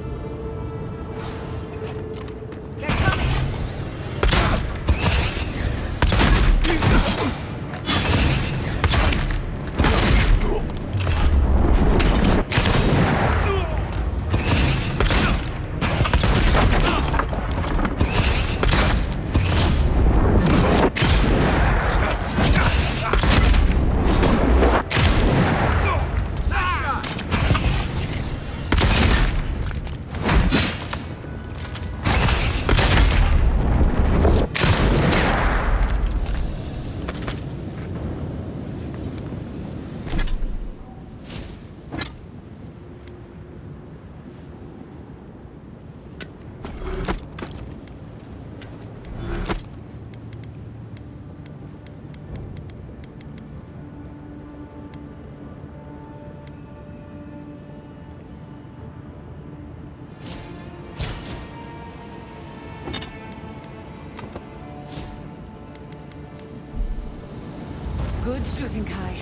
Good shooting, Kai.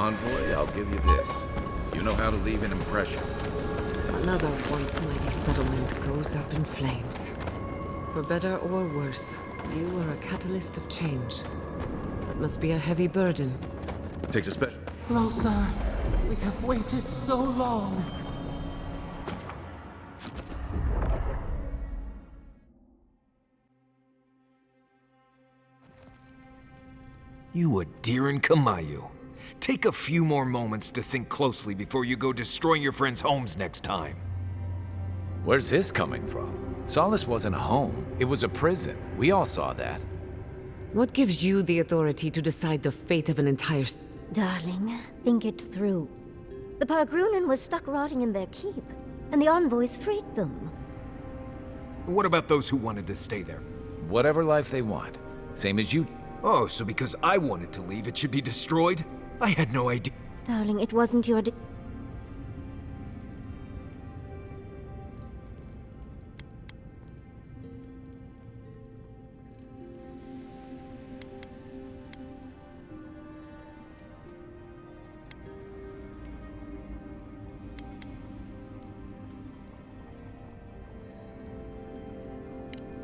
Envoy, I'll give you this. You know how to leave an impression. Another once mighty settlement goes up in flames. For better or worse, you are a catalyst of change. That must be a heavy burden. Takes a special. Closer. We have waited so long. You Adiran Kamayu. Take a few more moments to think closely before you go destroying your friends' homes next time. Where's this coming from? Solace wasn't a home. It was a prison. We all saw that. What gives you the authority to decide the fate of an entire... Darling, think it through. The Pargrunen were stuck rotting in their keep, and the envoys freed them. What about those who wanted to stay there? Whatever life they want. Same as you. Oh, so because I wanted to leave, it should be destroyed? I had no idea. Darling, it wasn't your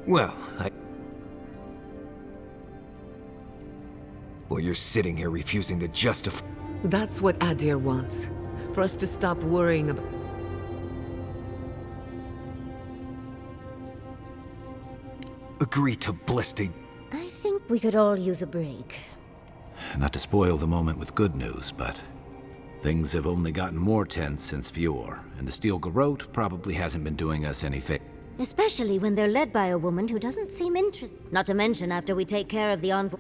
Well, Well, you're sitting here refusing to justify... That's what Adir wants. For us to stop worrying about... Agree to Blisty. I think we could all use a break. Not to spoil the moment with good news, but... things have only gotten more tense since Fior, and the Steel Garrote probably hasn't been doing us any favor. Especially when they're led by a woman who doesn't seem interested. Not to mention after we take care of the envoy...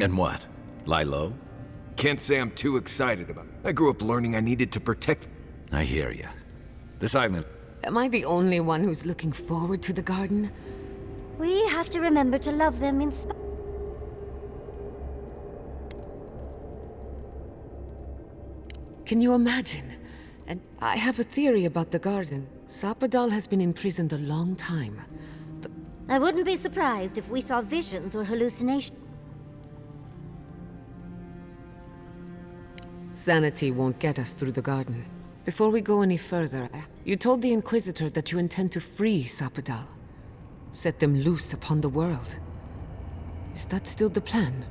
And what? Lie low? Can't say I'm too excited about it. I grew up learning I needed to protect... I hear you. This island... Am I the only one who's looking forward to the garden? We have to remember to love them in spite. Can you imagine? And I have a theory about the garden. Sapadal has been imprisoned a long time. I wouldn't be surprised if we saw visions or hallucinations. Sanity won't get us through the garden. Before we go any further, you told the Inquisitor that you intend to free Sapadal. Set them loose upon the world. Is that still the plan?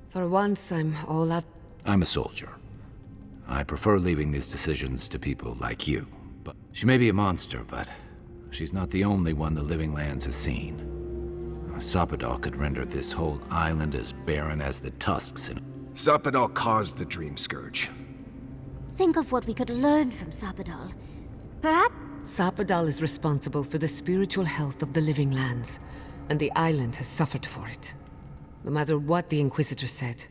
For once, I'm all out. I'm a soldier. I prefer leaving these decisions to people like you. But she may be a monster, but she's not the only one the Living Lands has seen. Sapadal could render this whole island as barren as the tusks and... Sapadal caused the Dream Scourge. Think of what we could learn from Sapadal. Perhaps... Sapadal is responsible for the spiritual health of the Living Lands. and the island has suffered for it. No matter what the Inquisitor said,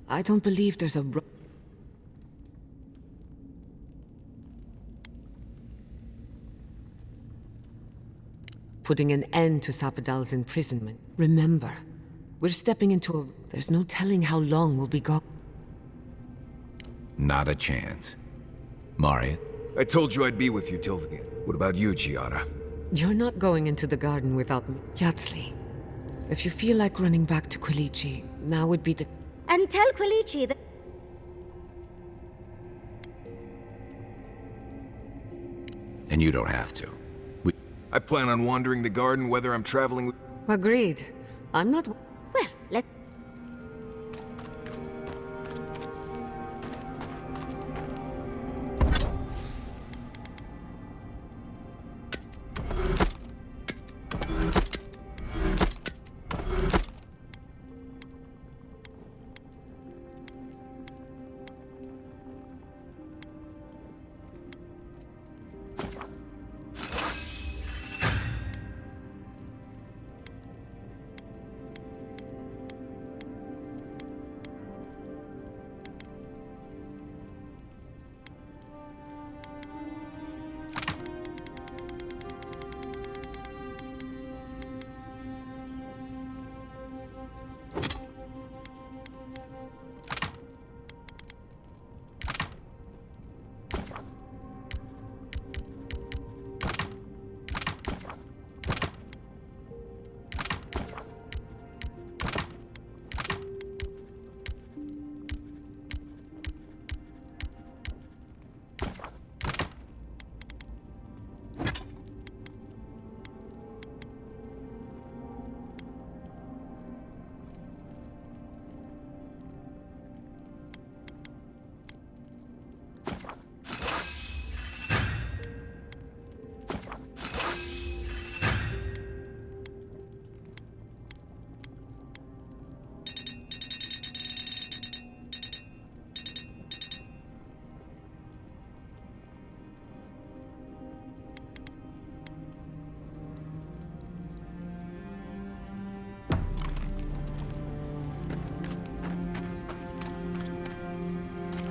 I don't believe there's a putting an end to Sappadal's imprisonment. Remember, we're stepping into a... There's no telling how long we'll be gone. Not a chance. Marius? I told you I'd be with you till the end. What about you, Giada? You're not going into the garden without me. Yatsli, if you feel like running back to Quilici, now would be the... And tell Quilici that... And you don't have to. I plan on wandering the garden whether I'm traveling with... Agreed. I'm not... Well, let's...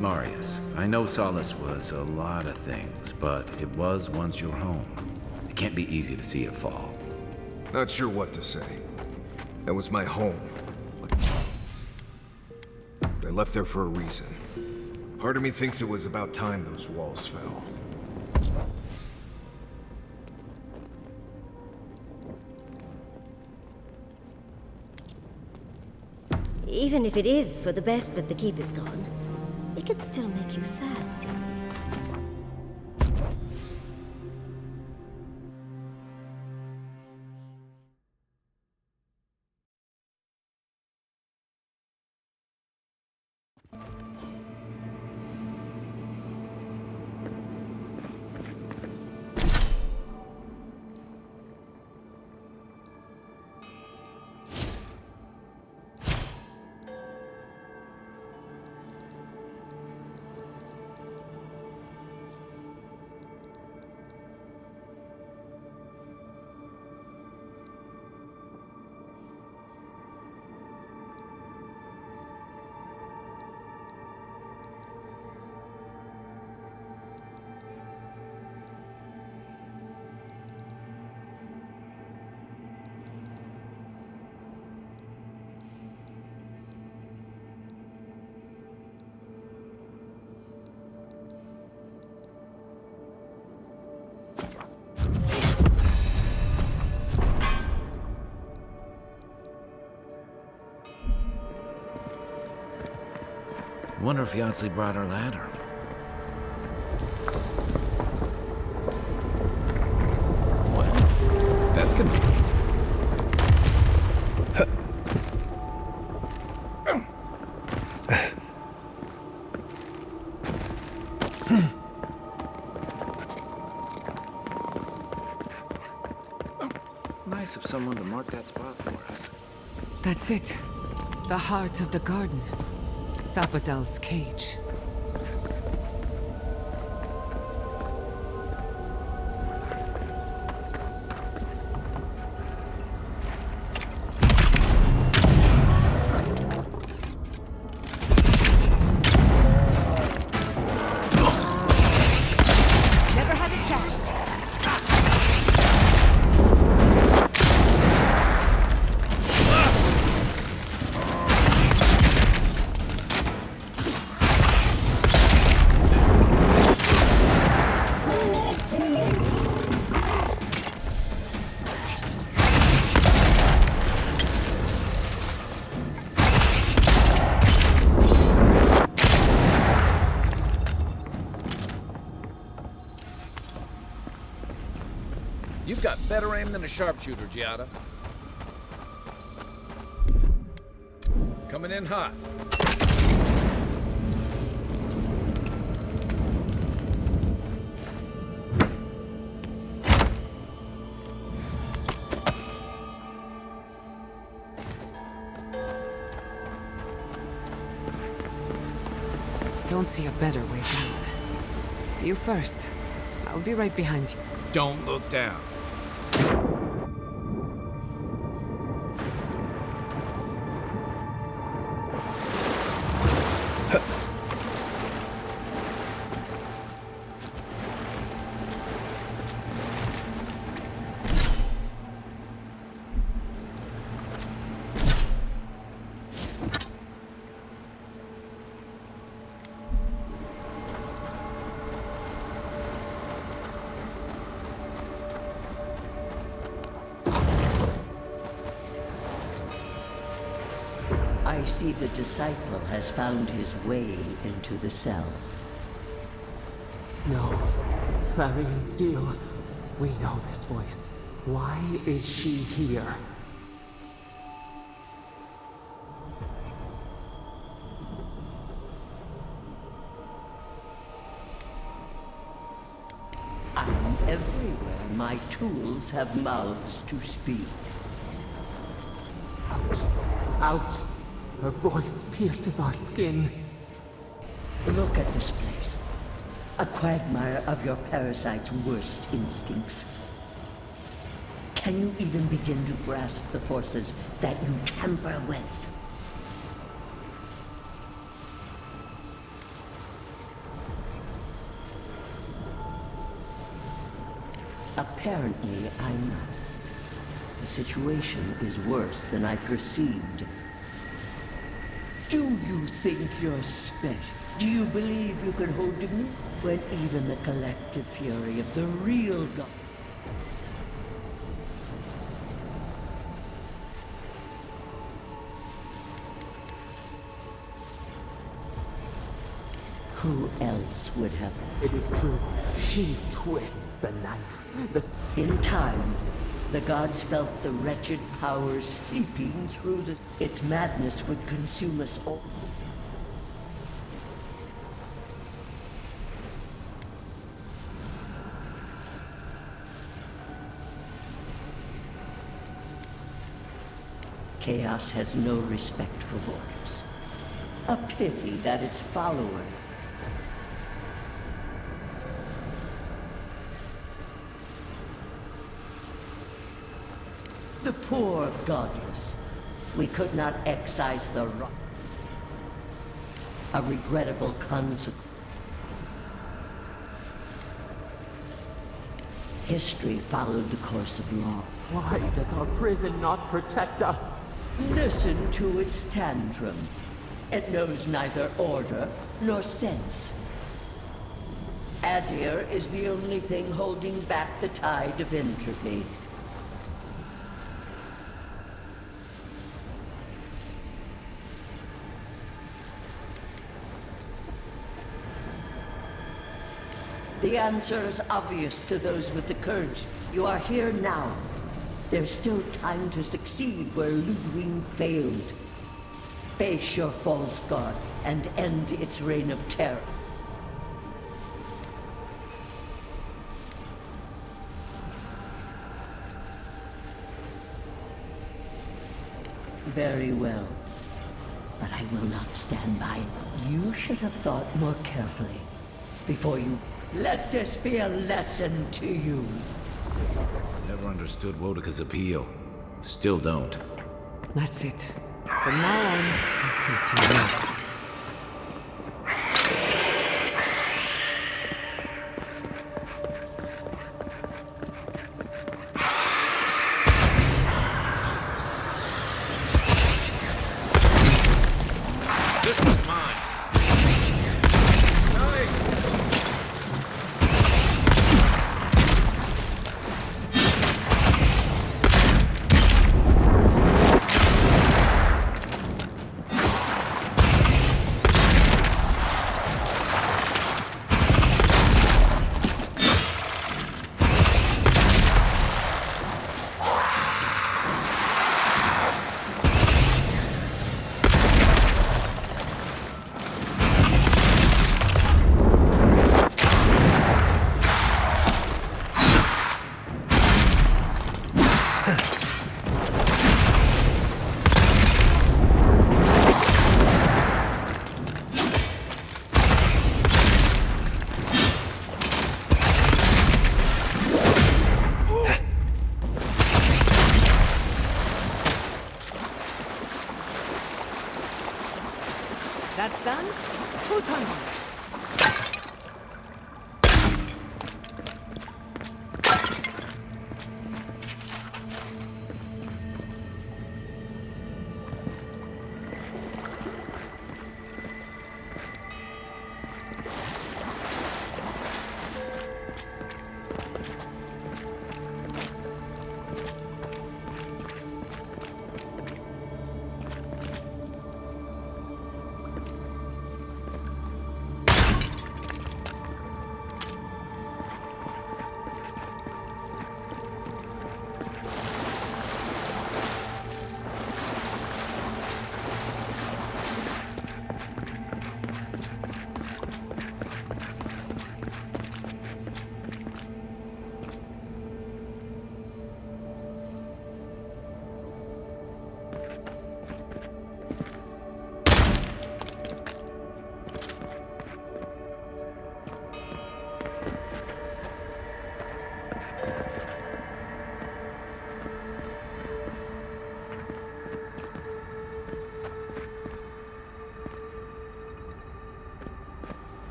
Marius, I know Solace was a lot of things, but it was once your home. It can't be easy to see it fall. Not sure what to say. That was my home. I left there for a reason. Part of me thinks it was about time those walls fell. Even if it is for the best that the keep is gone, it could still make you sad, dear. Wonder if Yatsli brought her ladder. Well, that's convenient. Nice of someone to mark that spot for us. That's it. The heart of the garden. Sappadal's cage. You've got better aim than a sharpshooter, Giada. Coming in hot. Don't see a better way down. You first. I'll be right behind you. Don't look down. I see the disciple has found his way into the cell. No. Clarion Steel. We know this voice. Why is she here? I'm everywhere. My tools have mouths to speak. Out. Out. Her voice pierces our skin. Look at this place. A quagmire of your parasite's worst instincts. Can you even begin to grasp the forces that you tamper with? Apparently, I must. The situation is worse than I perceived. Do you think you're special? Do you believe you can hold me when even the collective fury of the real God... Who else would have... It is true. She twists the knife. In time, the gods felt the wretched powers seeping through the... Its madness would consume us all. Chaos has no respect for borders. A pity that its follower... The poor godless. We could not excise the rock. A regrettable consequence. History followed the course of law. Why does our prison not protect us? Listen to its tantrum. It knows neither order nor sense. Adir is the only thing holding back the tide of entropy. The answer is obvious to those with the courage. You are here now. There's still time to succeed where Ludwig failed. Face your false god and end its reign of terror. Very well. But I will not stand by. You should have thought more carefully before you... Let this be a lesson to you. Never understood Wodika's appeal. Still don't. That's it. From now on, I treat you like that. This one's mine. done? Who's hungry?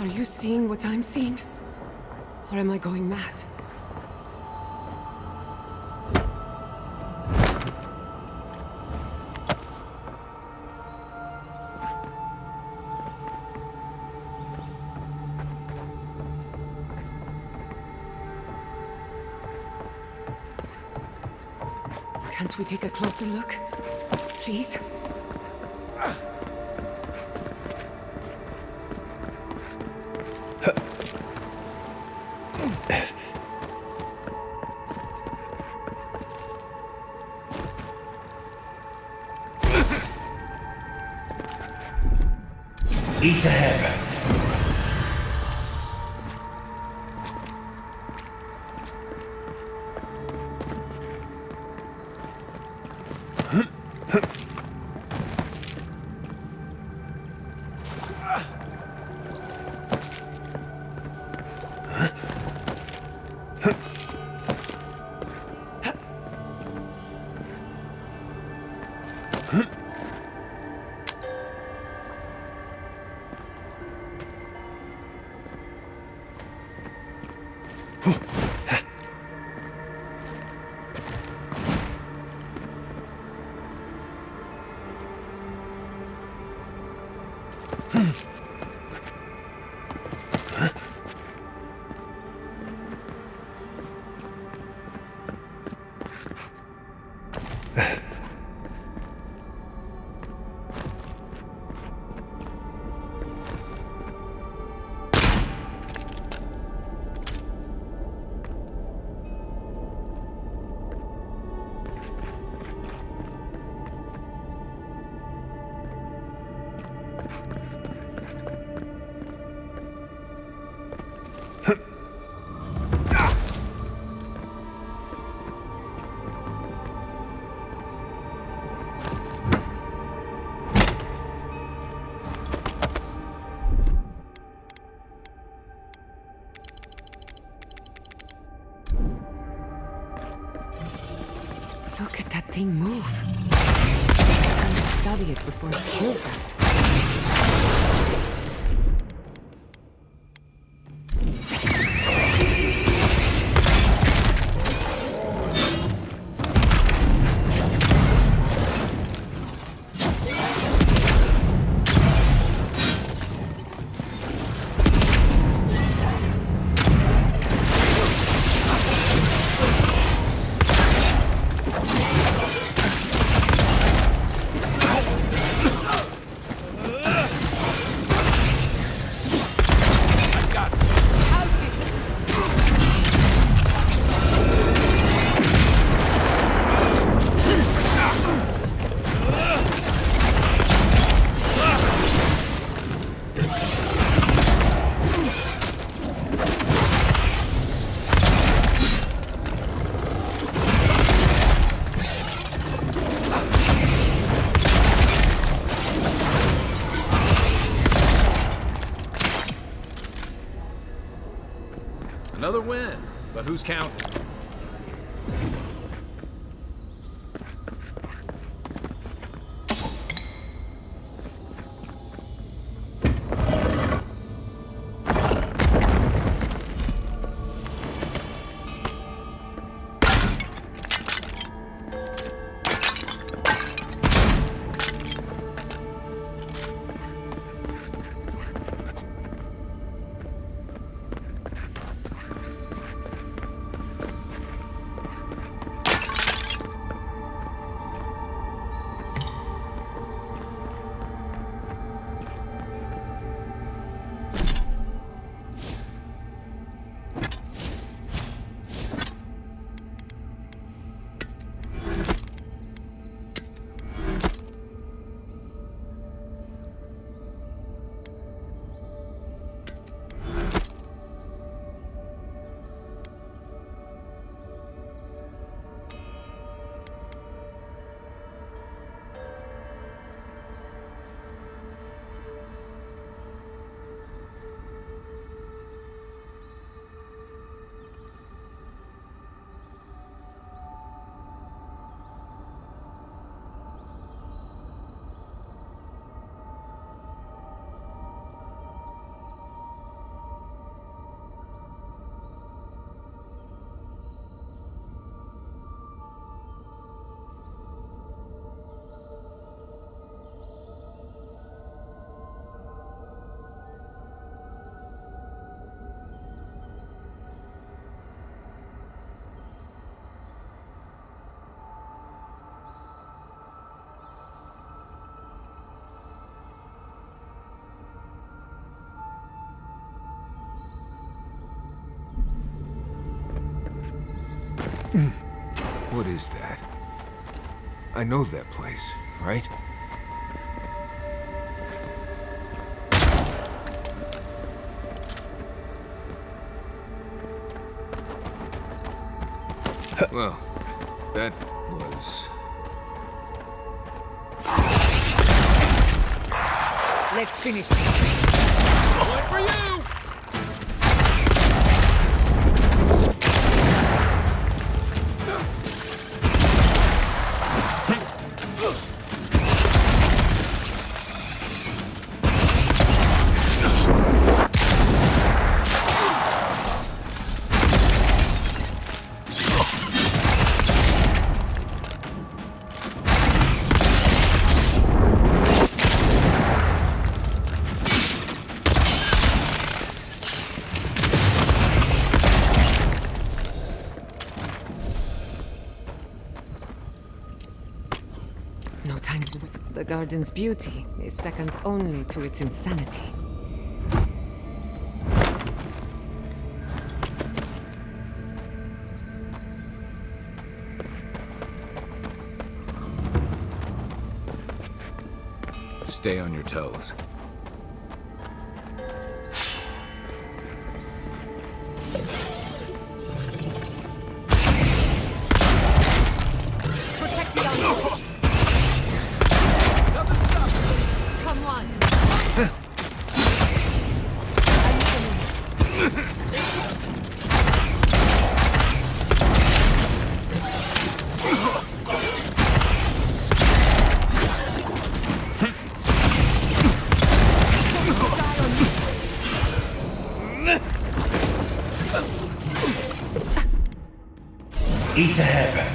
Are you seeing what I'm seeing? Or am I going mad? Can't we take a closer look? Please? East ahead. Look at that thing move. It's time to study it before it kills us. Another win, but who's counting? What is that? I know that place, right? Well, that was... Let's finish. One for you! No time to wait. The garden's beauty is second only to its insanity. Stay on your toes. Protect the envoy. Come on. Ease ahead.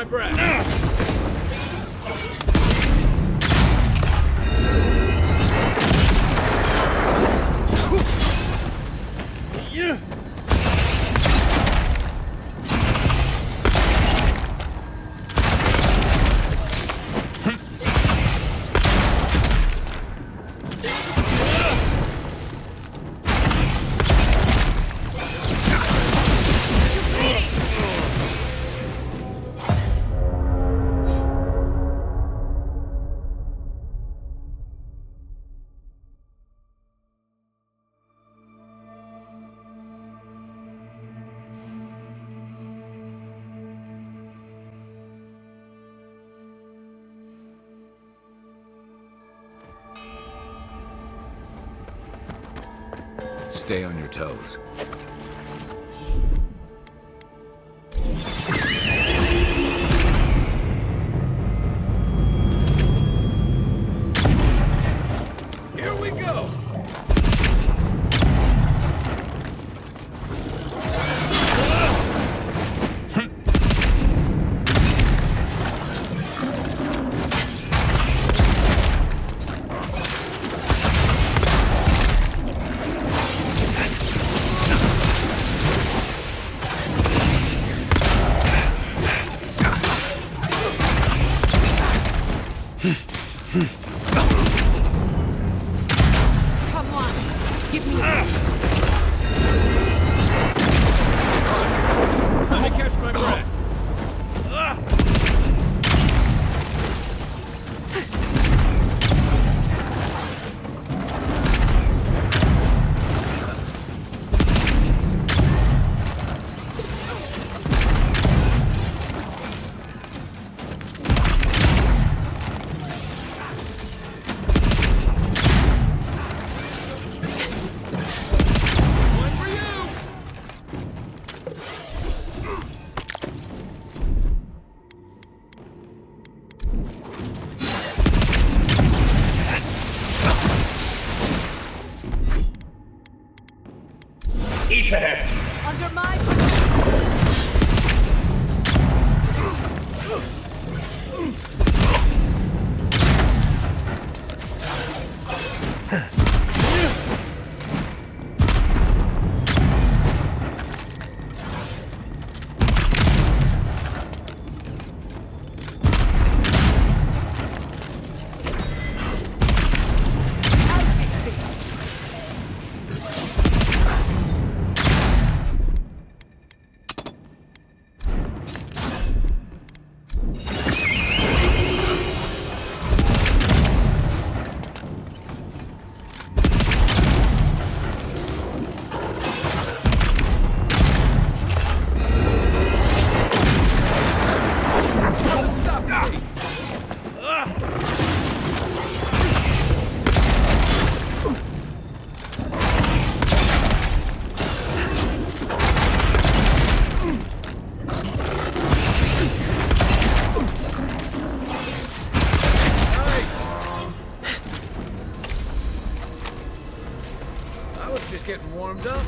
my breath. Stay on your toes. Here we go! Come on, give me Let me catch my breath. One for you! East ahead! under my... I was just getting warmed up.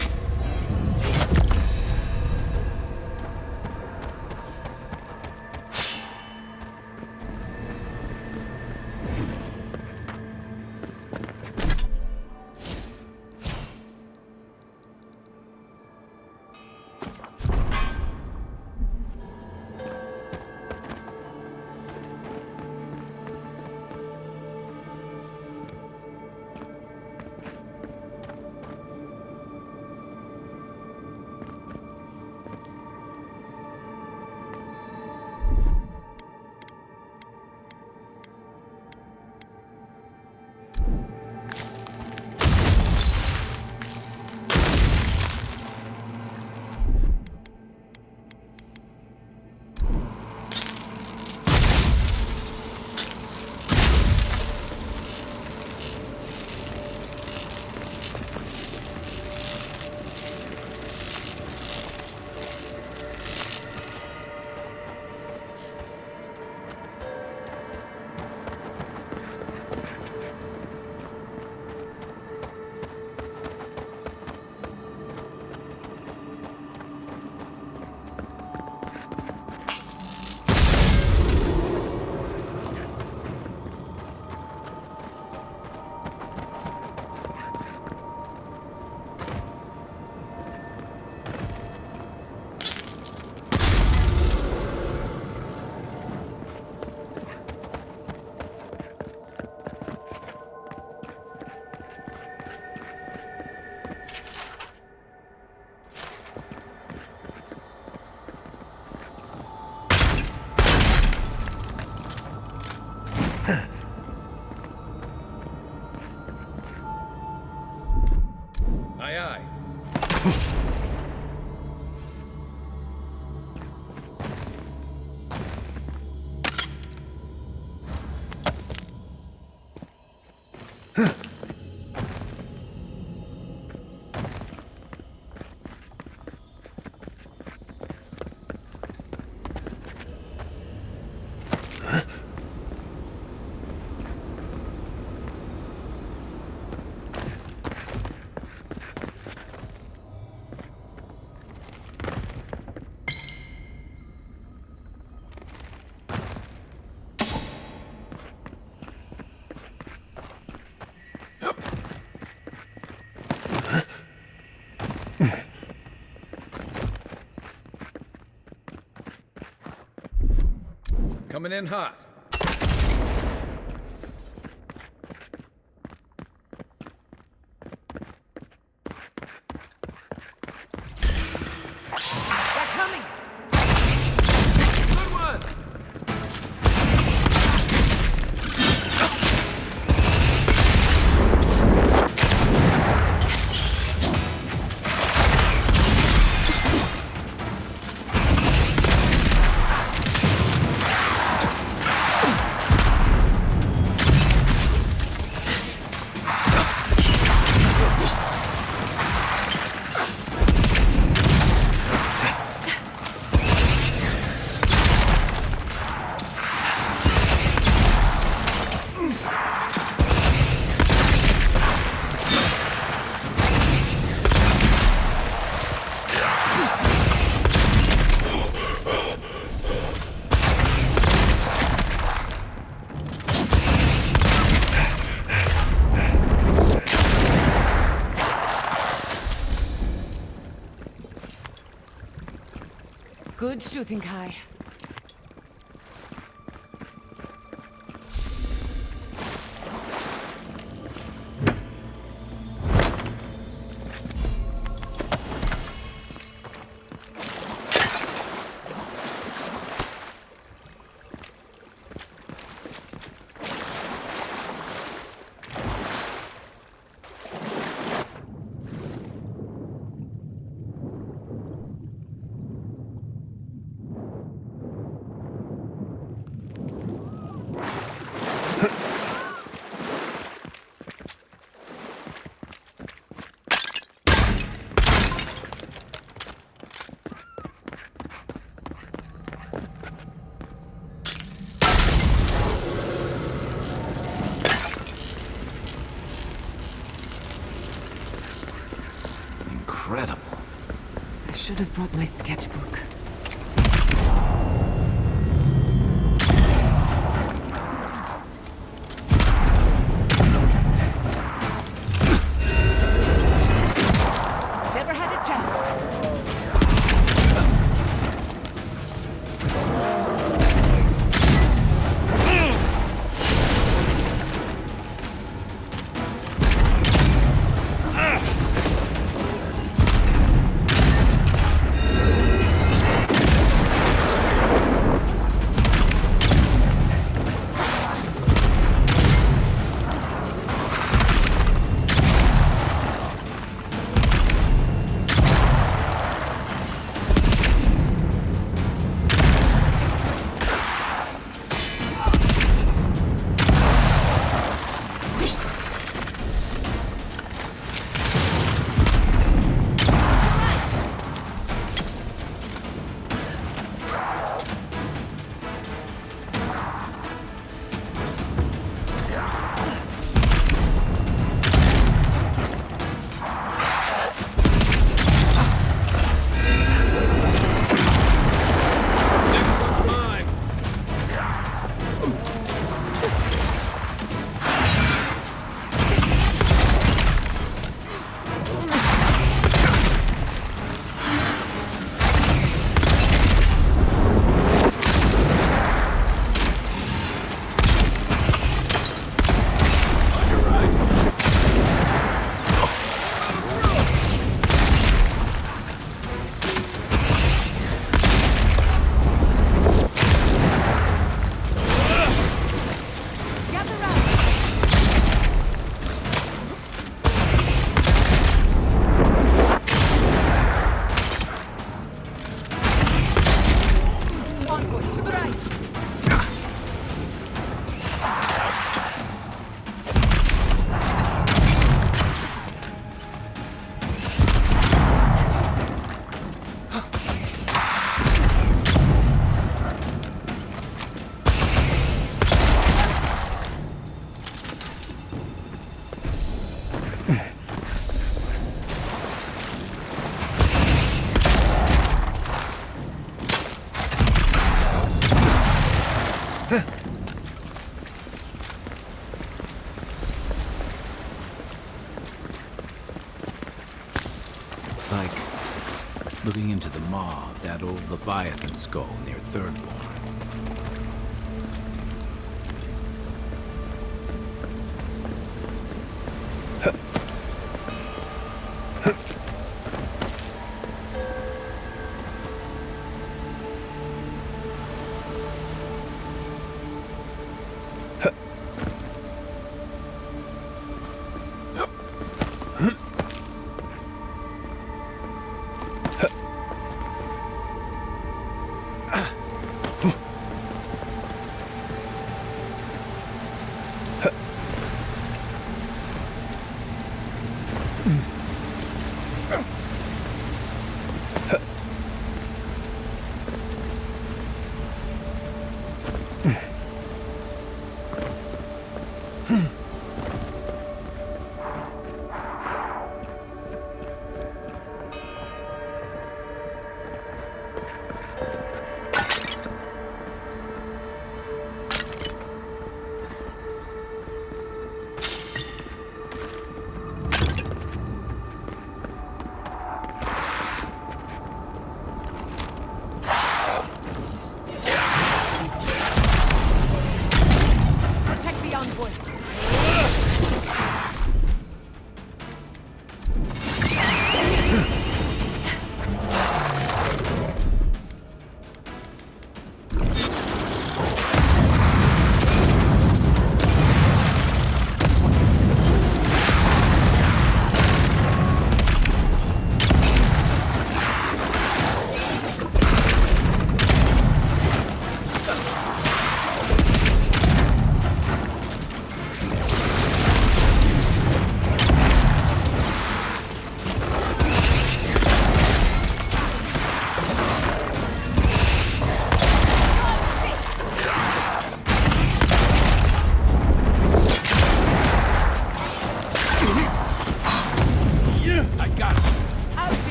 Coming in hot. They're coming! Good one! Good shooting, Kai. Incredible. I should have brought my sketchbook. Never had a chance. It's like looking into the maw of that old Leviathan skull near Thirdborn.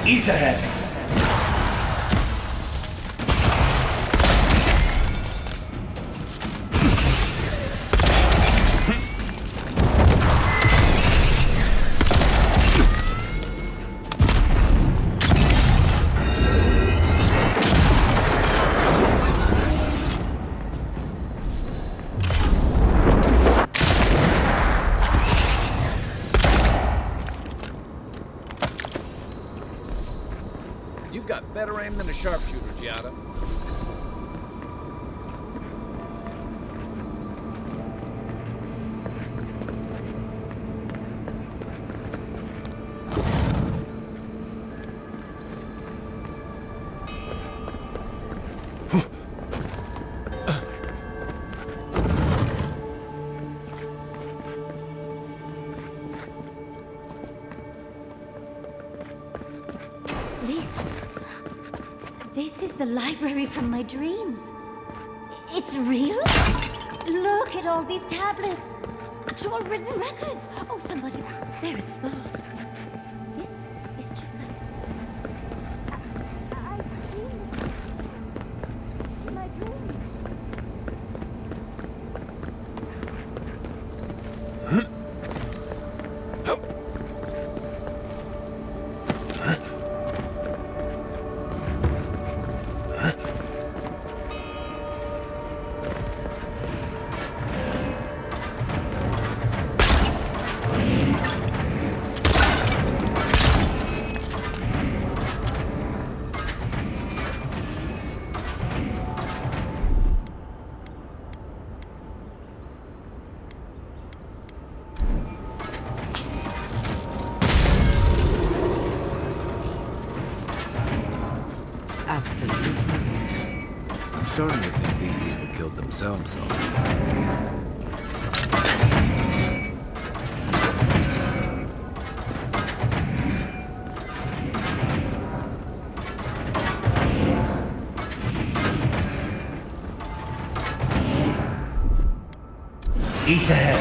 Ease ahead. You've got better aim than a sharpshooter, Giada. This is the library from my dreams. It's real? Look at all these tablets. Actual written records. Oh, somebody. There it spells. This is just like... I see my dreams. Absolutely. I'm starting to think these people killed themselves off. Ease ahead.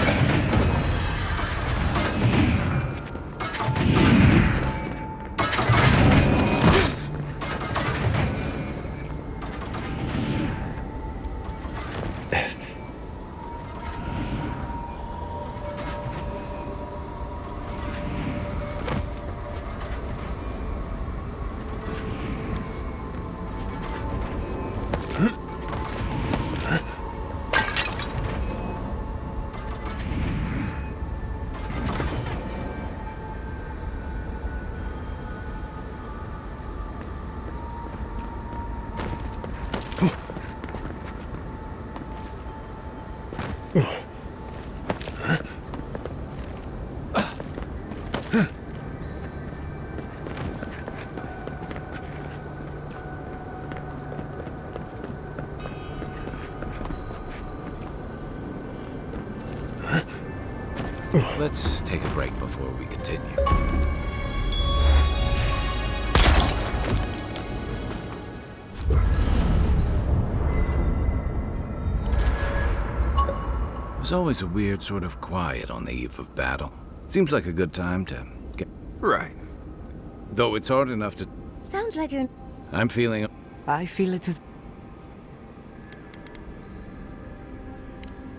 Let's take a break before we continue. There's always a weird sort of quiet on the eve of battle. Seems like a good time to get... Right. Though it's hard enough to... Sounds like you're... I'm feeling... I feel it as...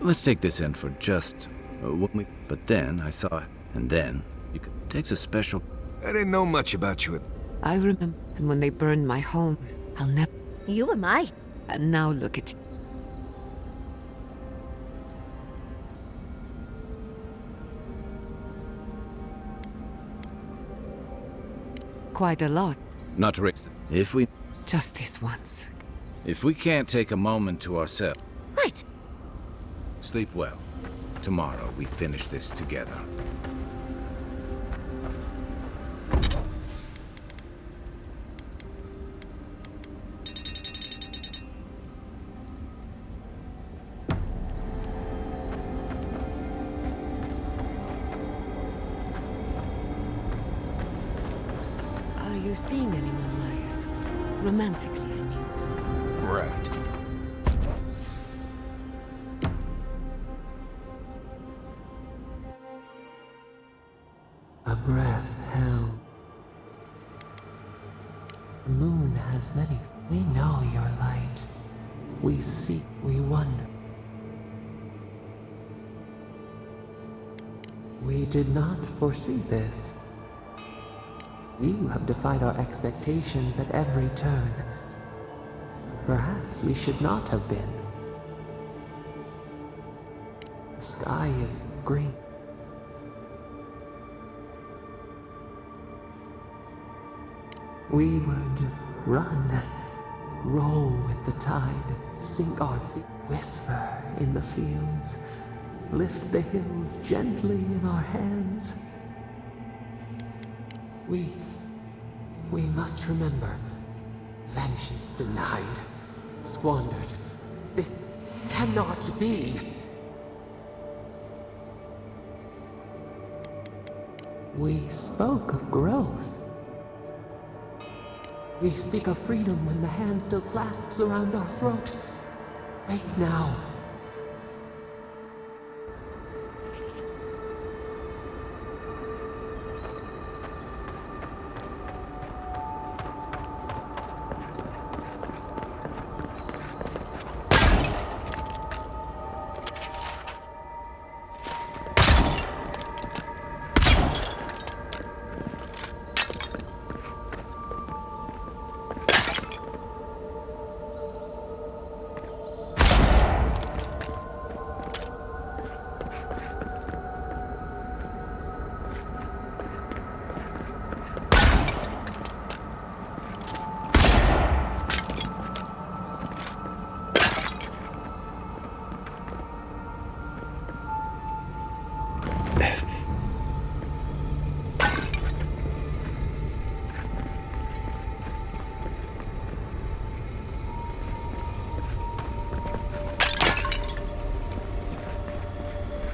Let's take this in for just... But then I saw it. And then it takes a special... I didn't know much about you. I remember when they burned my home. I'll never... You were mine. And now look at you. Quite a lot. Not to raise... If we... Just this once. If we can't take a moment to ourselves... Right. Sleep well. Tomorrow we finish this together. Are you seeing anyone, Marius? Romantically, I mean. Right. A breath held. The moon has many. We know your light. We seek, we wonder. We did not foresee this. You have defied our expectations at every turn. Perhaps we should not have been. The sky is green. We would run, roll with the tide, sink our feet, whisper in the fields, lift the hills gently in our hands. We must remember, vengeance denied, squandered. This cannot be. We spoke of growth. We speak of freedom when the hand still clasps around our throat. Wake now.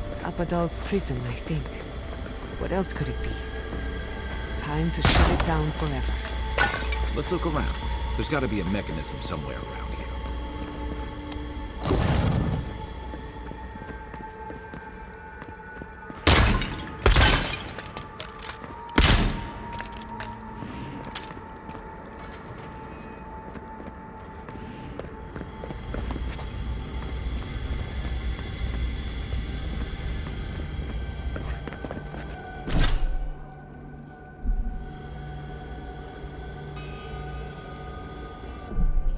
Zapadal's prison, I think. What else could it be? Time to shut it down forever. Let's look around. There's got to be a mechanism somewhere around here.